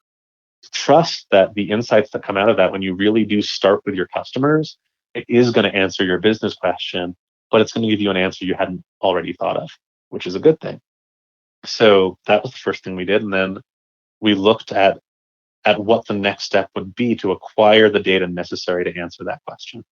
to trust that the insights that come out of that, when you really do start with your customers, it is going to answer your business question, but it's going to give you an answer you hadn't already thought of, which is a good thing. So that was the first thing we did. And then we looked at what the next step would be to acquire the data necessary to answer that question.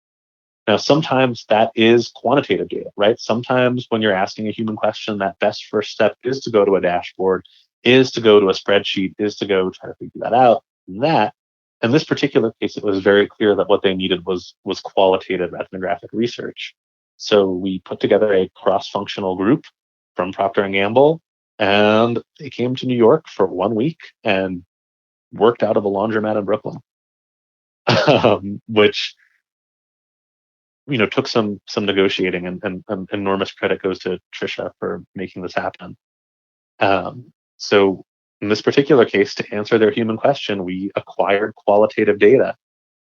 Now, sometimes that is quantitative data, right? Sometimes when you're asking a human question, that best first step is to go to a dashboard, is to go to a spreadsheet, is to go try to figure that out. In this particular case, it was very clear that what they needed was qualitative ethnographic research. So we put together a cross-functional group from Procter & Gamble, and they came to New York for 1 week and worked out of a laundromat in Brooklyn, which took some negotiating, and enormous credit goes to Tricia for making this happen. So in this particular case, to answer their human question, we acquired qualitative data,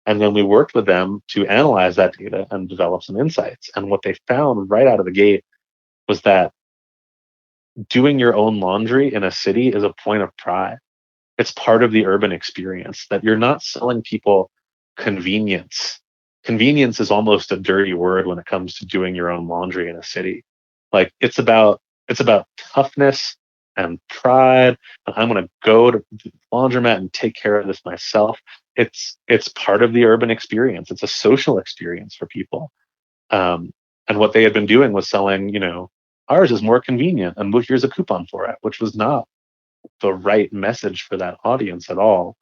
and then we worked with them to analyze that data and develop some insights. And what they found right out of the gate was that doing your own laundry in a city is a point of pride. It's part of the urban experience, that you're not selling people convenience. Convenience is almost a dirty word when it comes to doing your own laundry in a city. Like it's about toughness and pride. And I'm going to go to the laundromat and take care of this myself. It's part of the urban experience. It's a social experience for people. And what they had been doing was selling, ours is more convenient, and here's a coupon for it, which was not the right message for that audience at all.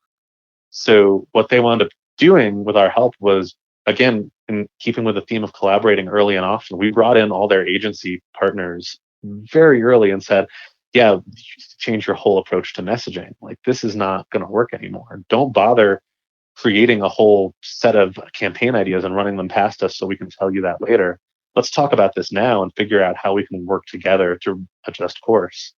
So what they wound up doing with our help was, again, in keeping with the theme of collaborating early and often, we brought in all their agency partners very early and said, yeah, you should change your whole approach to messaging. Like, this is not going to work anymore. Don't bother creating a whole set of campaign ideas and running them past us so we can tell you that later. Let's talk about this now and figure out how we can work together to adjust course.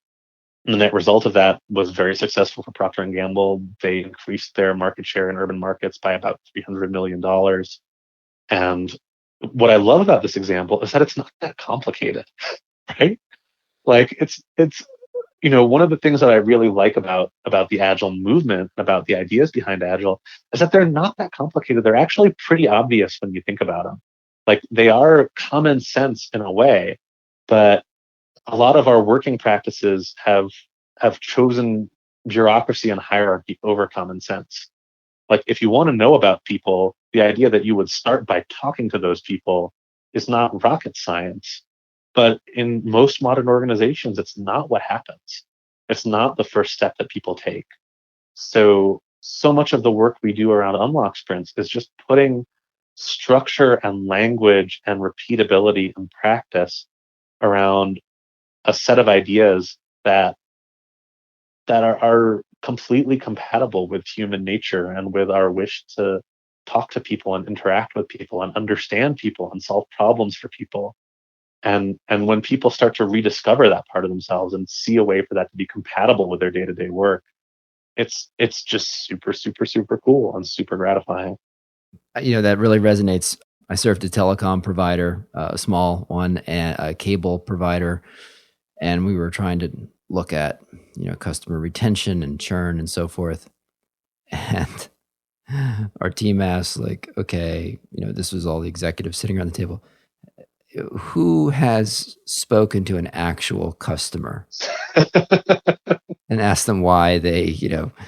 And the net result of that was very successful for Procter & Gamble. They increased their market share in urban markets by about $300 million. And what I love about this example is that it's not that complicated, right? Like it's one of the things that I really like about the Agile movement, about the ideas behind Agile, is that they're not that complicated. They're actually pretty obvious when you think about them. Like, they are common sense in a way, but a lot of our working practices have chosen bureaucracy and hierarchy over common sense. Like, if you want to know about people, the idea that you would start by talking to those people is not rocket science. But in most modern organizations, it's not what happens. It's not the first step that people take. So much of the work we do around unlock sprints is just putting structure and language and repeatability and practice around a set of ideas that are completely compatible with human nature and with our wish to talk to people and interact with people and understand people and solve problems for people. And when people start to rediscover that part of themselves and see a way for that to be compatible with their day-to-day work, it's just super, super, super cool and super gratifying. That really resonates. I served a telecom provider, a small one, and a cable provider, and we were trying to look at, customer retention and churn and so forth. And our team asked, like, okay, this was all the executives sitting around the table. Who has spoken to an actual customer and asked them why they,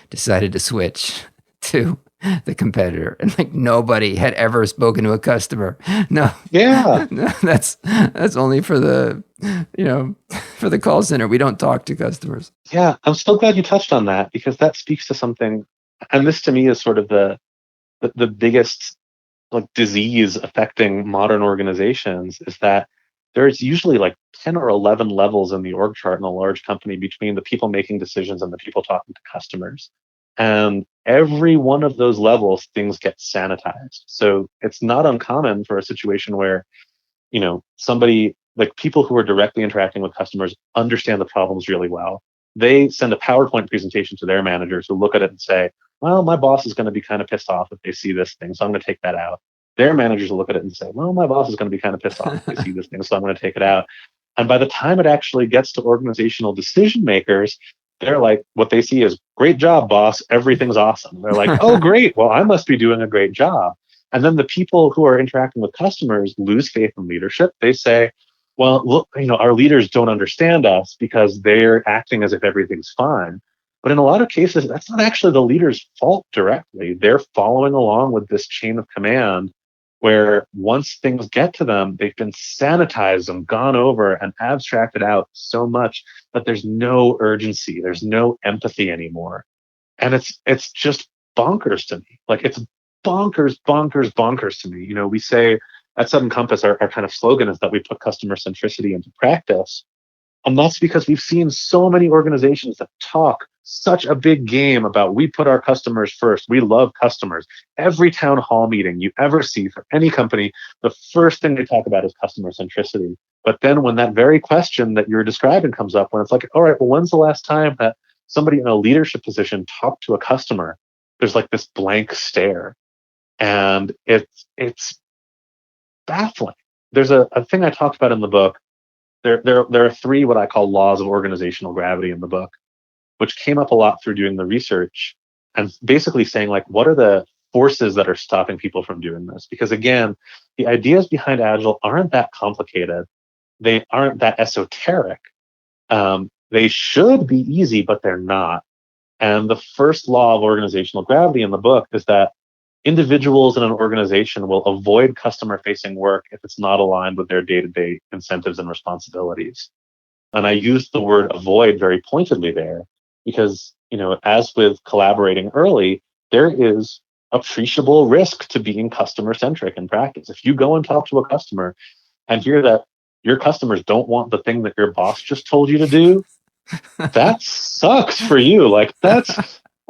decided to switch to the competitor, and like nobody had ever spoken to a customer. No, Yeah. no, that's only for the, for the call center. We don't talk to customers. Yeah. I'm so glad you touched on that, because that speaks to something. And this to me is sort of the biggest like disease affecting modern organizations, is that there's usually like 10 or 11 levels in the org chart in a large company between the people making decisions and the people talking to customers. And every one of those levels, things get sanitized. So it's not uncommon for a situation where, somebody, like people who are directly interacting with customers, understand the problems really well. They send a PowerPoint presentation to their managers, who look at it and say, well, my boss is going to be kind of pissed off if they see this thing, so I'm going to take that out. Their managers will look at it and say, well, my boss is going to be kind of pissed off if they see this thing, so I'm going to take it out. And by the time it actually gets to organizational decision makers, they're like, what they see is, great job, boss. Everything's awesome. They're like, oh, great. Well, I must be doing a great job. And then the people who are interacting with customers lose faith in leadership. They say, well, look, our leaders don't understand us because they're acting as if everything's fine. But in a lot of cases, that's not actually the leader's fault directly. They're following along with this chain of command where once things get to them, they've been sanitized and gone over and abstracted out so much that there's no urgency, there's no empathy anymore. And it's just bonkers to me. Like, it's bonkers, bonkers, bonkers to me. We say at Sudden Compass, our kind of slogan is that we put customer centricity into practice. And that's because we've seen so many organizations that talk such a big game about, we put our customers first. We love customers. Every town hall meeting you ever see for any company, the first thing they talk about is customer centricity. But then when that very question that you're describing comes up, when it's like, all right, well, when's the last time that somebody in a leadership position talked to a customer? There's like this blank stare. And it's baffling. There's a thing I talked about in the book. There are three what I call laws of organizational gravity in the book, which came up a lot through doing the research, and basically saying, like, what are the forces that are stopping people from doing this? Because again, the ideas behind Agile aren't that complicated. They aren't that esoteric. They should be easy, but they're not. And the first law of organizational gravity in the book is that individuals in an organization will avoid customer-facing work if it's not aligned with their day-to-day incentives and responsibilities. And I used the word avoid very pointedly there because, as with collaborating early, there is appreciable risk to being customer-centric in practice. If you go and talk to a customer and hear that your customers don't want the thing that your boss just told you to do, that sucks for you. Like,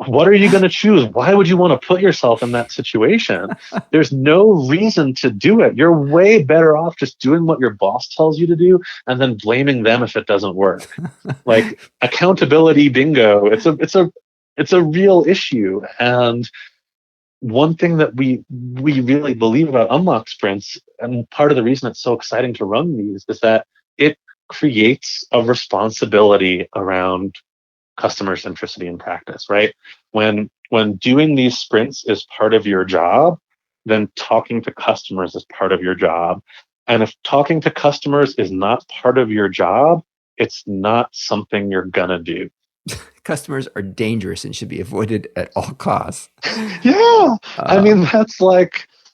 what are you going to choose? Why would you want to put yourself in that situation? There's no reason to do it. You're way better off just doing what your boss tells you to do and then blaming them if it doesn't work. Like, accountability bingo. It's a real issue. And one thing that we really believe about unlock sprints, and part of the reason it's so exciting to run these, is that it creates a responsibility around customer centricity in practice, right? When doing these sprints is part of your job, then talking to customers is part of your job. And if talking to customers is not part of your job, it's not something you're gonna do. Customers are dangerous and should be avoided at all costs. Yeah. I mean,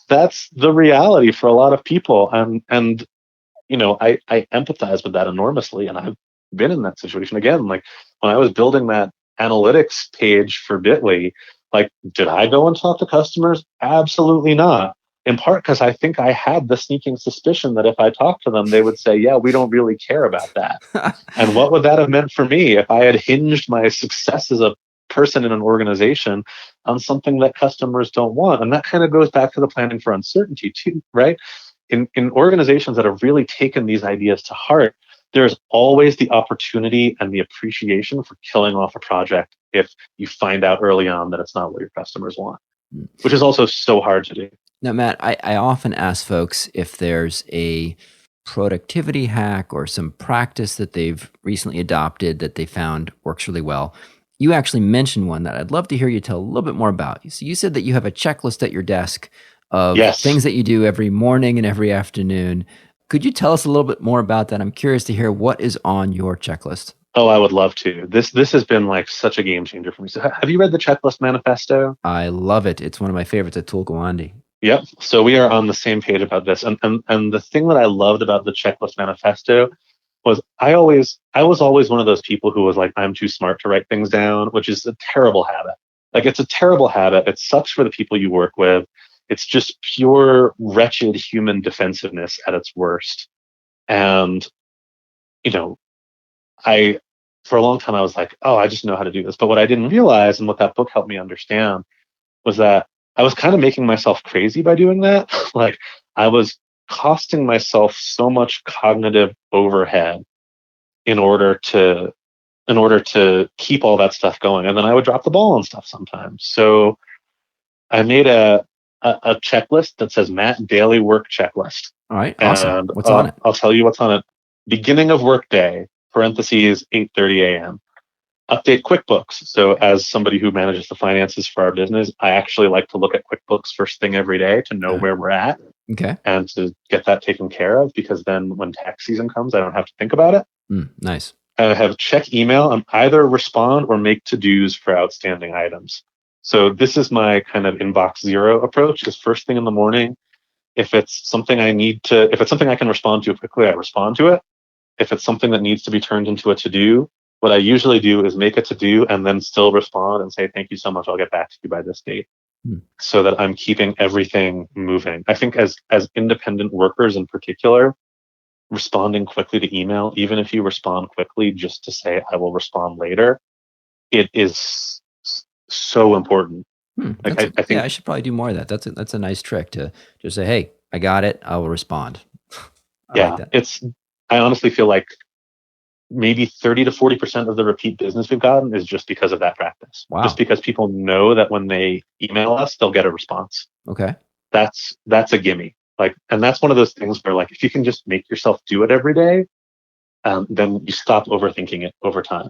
that's the reality for a lot of people. And I empathize with that enormously. And I've been in that situation again. Like, when I was building that analytics page for Bitly, like, did I go and talk to customers? Absolutely not. In part because I think I had the sneaking suspicion that if I talked to them, they would say, yeah, we don't really care about that. And what would that have meant for me if I had hinged my success as a person in an organization on something that customers don't want? And that kind of goes back to the planning for uncertainty too, right? In organizations that have really taken these ideas to heart, there's always the opportunity and the appreciation for killing off a project if you find out early on that it's not what your customers want, which is also so hard to do. Now, Matt, I often ask folks if there's a productivity hack or some practice that they've recently adopted that they found works really well. You actually mentioned one that I'd love to hear you tell a little bit more about. So you said that you have a checklist at your desk of things that you do every morning and every afternoon. Could you tell us a little bit more about that? I'm curious to hear what is on your checklist. Oh, I would love to. This has been like such a game changer for me. So have you read the Checklist Manifesto? I love it. It's one of my favorites at Tool Gawande. Yep. So we are on the same page about this. And the thing that I loved about the Checklist Manifesto was I was always one of those people who was like, I'm too smart to write things down, which is a terrible habit. Like it's a terrible habit. It sucks for the people you work with. It's just pure wretched human defensiveness at its worst. And, you know, I for a long time I was like, oh, I just know how to do this. But what I didn't realize and what that book helped me understand was that I was kind of making myself crazy by doing that. Like I was costing myself so much cognitive overhead in order to keep all that stuff going. And then I would drop the ball on stuff sometimes. So I made a checklist that says Matt Daily Work Checklist. All right, awesome. And What's on it? I'll tell you what's on it. Beginning of workday, parentheses, 8:30 a.m. Update QuickBooks. So as somebody who manages the finances for our business, I actually like to look at QuickBooks first thing every day to know where we're at Okay. and to get that taken care of, because then when tax season comes, I don't have to think about it. Nice. I have check email and either respond or make to-dos for outstanding items. So this is my kind of inbox zero approach, is first thing in the morning. If it's something if it's something I can respond to quickly, I respond to it. If it's something that needs to be turned into a to-do, what I usually do is make a to-do and then still respond and say, thank you so much, I'll get back to you by this date. So that I'm keeping everything moving. I think as independent workers in particular, responding quickly to email, even if you respond quickly just to say, I will respond later, it is so important. Like I think, yeah, I should probably do more of that. That's a nice trick to just say, hey, I got it. I will respond. I like that. I honestly feel like maybe 30 to 40% of the repeat business we've gotten is just because of that practice. Wow. Just because people know that when they email us, they'll get a response. Okay. That's a gimme. Like, and that's one of those things where, like, if you can just make yourself do it every day, then you stop overthinking it over time.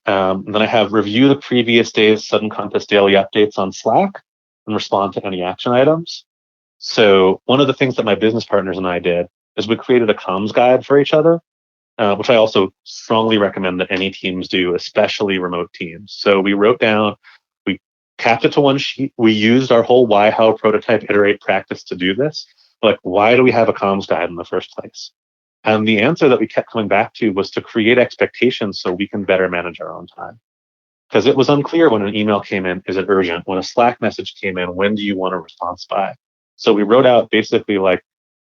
And then I have review the previous day's Sudden Contest daily updates on Slack and respond to any action items. So one of the things that my business partners and I did is we created a comms guide for each other, which I also strongly recommend that any teams do, especially remote teams. So we capped it to one sheet. We used our whole why, how, prototype, iterate practice to do this. Like, why do we have a comms guide in the first place? And the answer that we kept coming back to was to create expectations so we can better manage our own time. Because it was unclear when an email came in, is it urgent? When a Slack message came in, when do you want a response by? So we wrote out basically like,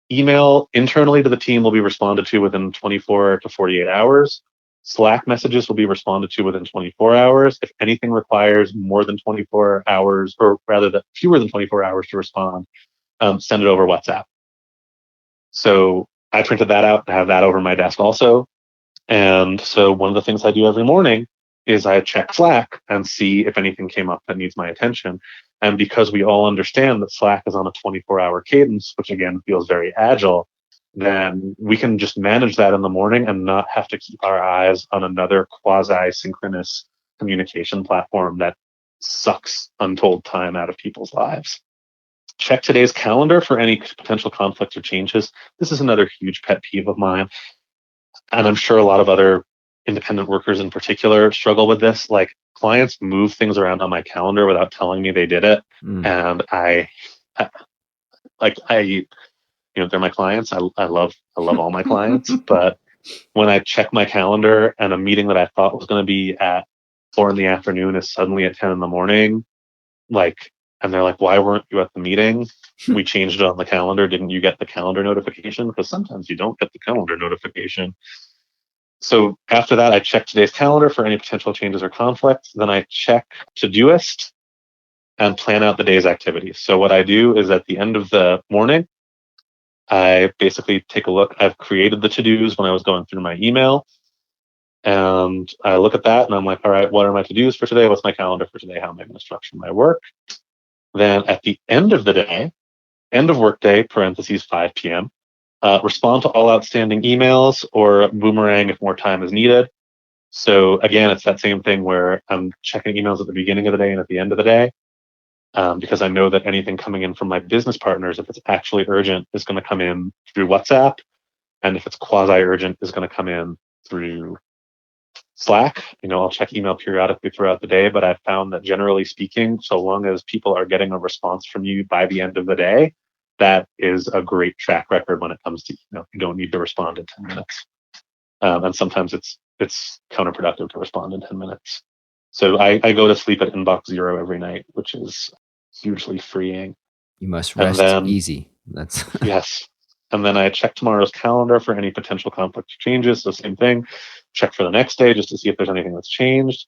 email internally to the team will be responded to within 24 to 48 hours. Slack messages will be responded to within 24 hours. If anything requires more than 24 hours, or rather fewer than 24 hours to respond, send it over WhatsApp. So I printed that out and have that over my desk also. And so one of the things I do every morning is I check Slack and see if anything came up that needs my attention. And because we all understand that Slack is on a 24-hour cadence, which again feels very agile, then we can just manage that in the morning and not have to keep our eyes on another quasi-synchronous communication platform that sucks untold time out of people's lives. Check today's calendar for any potential conflicts or changes. This is another huge pet peeve of mine. And I'm sure a lot of other independent workers in particular struggle with this. Like, clients move things around on my calendar without telling me they did it. And they're my clients. I love all my clients, but when I check my calendar and a meeting that I thought was going to be at 4 p.m. is suddenly at 10 a.m, and they're like, why weren't you at the meeting? We changed it on the calendar. Didn't you get the calendar notification? Because sometimes you don't get the calendar notification. So after that, I check today's calendar for any potential changes or conflicts. Then I check Todoist and plan out the day's activities. So what I do is at the end of the morning, I basically take a look. I've created the to-dos when I was going through my email. And I look at that and I'm like, all right, what are my to-dos for today? What's my calendar for today? How am I going to structure my work? Then at the end of the day, end of workday, parentheses 5 p.m., respond to all outstanding emails or boomerang if more time is needed. So again, it's that same thing where I'm checking emails at the beginning of the day and at the end of the day, because I know that anything coming in from my business partners, if it's actually urgent, is going to come in through WhatsApp. And if it's quasi-urgent, is going to come in through Slack, I'll check email periodically throughout the day, but I've found that generally speaking, so long as people are getting a response from you by the end of the day, that is a great track record when it comes to email. You don't need to respond in 10 minutes. And sometimes it's counterproductive to respond in 10 minutes. So I go to sleep at inbox zero every night, which is hugely freeing. You must And rest then, easy. That's yes. And then I check tomorrow's calendar for any potential conflict changes. So same thing, check for the next day just to see if there's anything that's changed.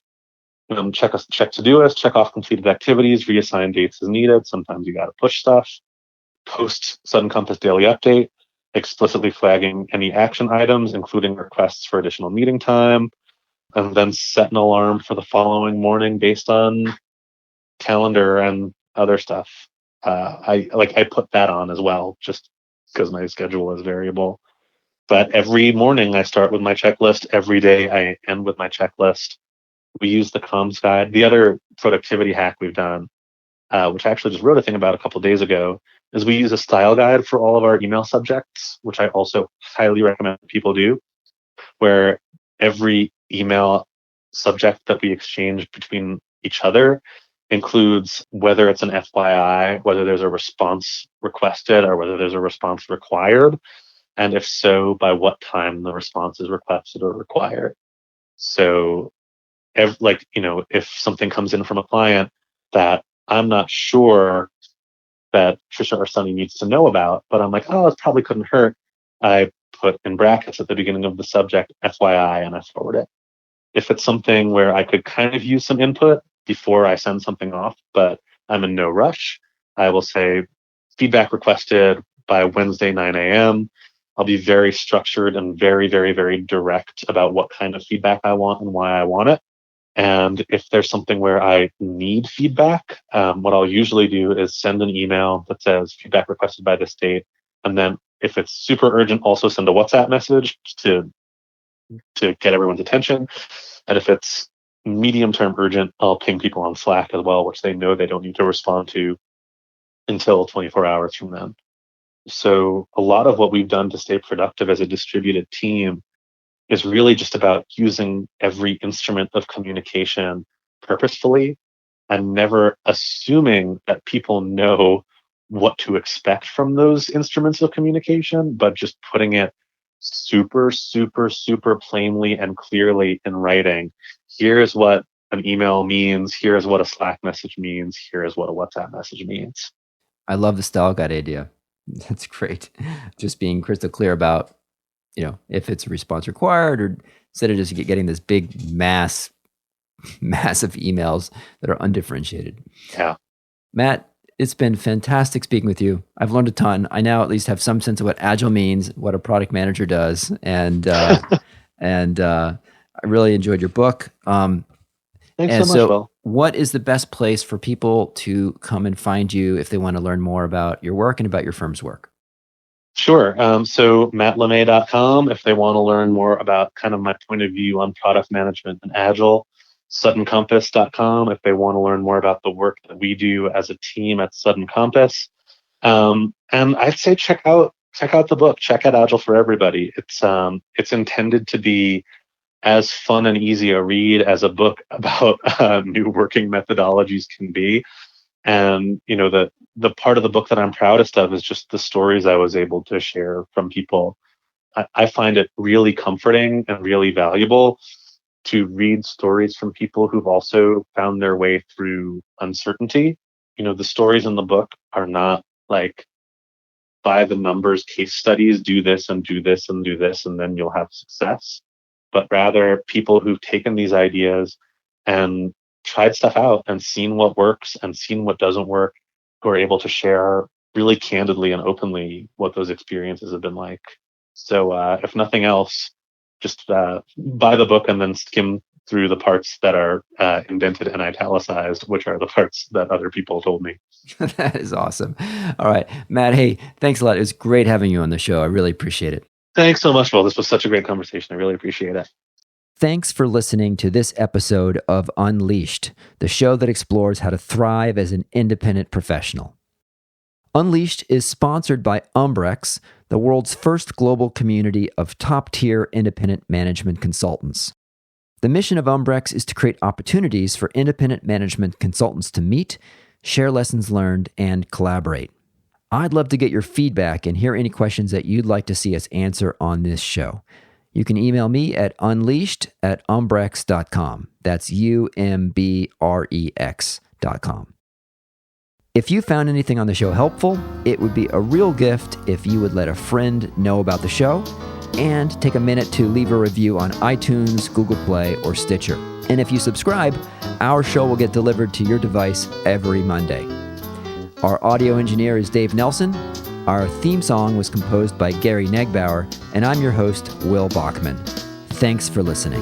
Check to-do list, check off completed activities, reassign dates as needed. Sometimes you got to push stuff. Post Sudden Compass daily update, explicitly flagging any action items, including requests for additional meeting time, and then set an alarm for the following morning based on calendar and other stuff. I put that on as well, just because my schedule is variable. But every morning I start with my checklist. Every day I end with my checklist. We use the comms guide. The other productivity hack we've done, which I actually just wrote a thing about a couple of days ago, is we use a style guide for all of our email subjects, which I also highly recommend people do, where every email subject that we exchange between each other includes whether it's an FYI, whether there's a response requested, or whether there's a response required, and if so, by what time the response is requested or required. So, if something comes in from a client that I'm not sure that Tricia or Sunny needs to know about, but I'm like, oh, it probably couldn't hurt, I put in brackets at the beginning of the subject, FYI, and I forward it. If it's something where I could kind of use some input before I send something off, but I'm in no rush, I will say feedback requested by Wednesday, 9 a.m. I'll be very structured and very, very, very direct about what kind of feedback I want and why I want it. And if there's something where I need feedback, what I'll usually do is send an email that says feedback requested by this date. And then if it's super urgent, also send a WhatsApp message to get everyone's attention. And if it's medium term urgent, I'll ping people on Slack as well, which they know they don't need to respond to until 24 hours from then. So a lot of what we've done to stay productive as a distributed team is really just about using every instrument of communication purposefully and never assuming that people know what to expect from those instruments of communication, but just putting it super, super, super plainly and clearly in writing. Here's what an email means. Here's what a Slack message means. Here is what a WhatsApp message means. I love the style guide idea. That's great. Just being crystal clear about, if it's a response required, or instead of just getting this big massive emails that are undifferentiated. Yeah. Matt, it's been fantastic speaking with you. I've learned a ton. I now at least have some sense of what Agile means, what a product manager does, and I really enjoyed your book. Thanks so much, Will. What is the best place for people to come and find you if they want to learn more about your work and about your firm's work? Sure. So mattlemay.com if they want to learn more about kind of my point of view on product management and Agile. SuddenCompass.com if they want to learn more about the work that we do as a team at Sudden Compass. And I'd say check out the book. Check out Agile for Everybody. It's intended to be as fun and easy a read as a book about new working methodologies can be. And the part of the book that I'm proudest of is just the stories I was able to share from people. I find it really comforting and really valuable to read stories from people who've also found their way through uncertainty. The stories in the book are not like by the numbers case studies, do this and do this and do this, and then you'll have success, but rather people who've taken these ideas and tried stuff out and seen what works and seen what doesn't work, who are able to share really candidly and openly what those experiences have been like. So if nothing else, just buy the book and then skim through the parts that are indented and italicized, which are the parts that other people told me. That is awesome. All right, Matt, hey, thanks a lot. It was great having you on the show. I really appreciate it. Thanks so much, Will. This was such a great conversation. I really appreciate it. Thanks for listening to this episode of Unleashed, the show that explores how to thrive as an independent professional. Unleashed is sponsored by Umbrex, the world's first global community of top-tier independent management consultants. The mission of Umbrex is to create opportunities for independent management consultants to meet, share lessons learned, and collaborate. I'd love to get your feedback and hear any questions that you'd like to see us answer on this show. You can email me at unleashed@umbrex.com. That's UMBREX.com. If you found anything on the show helpful, it would be a real gift if you would let a friend know about the show and take a minute to leave a review on iTunes, Google Play, or Stitcher. And if you subscribe, our show will get delivered to your device every Monday. Our audio engineer is Dave Nelson. Our theme song was composed by Gary Negbauer, and I'm your host, Will Bachman. Thanks for listening.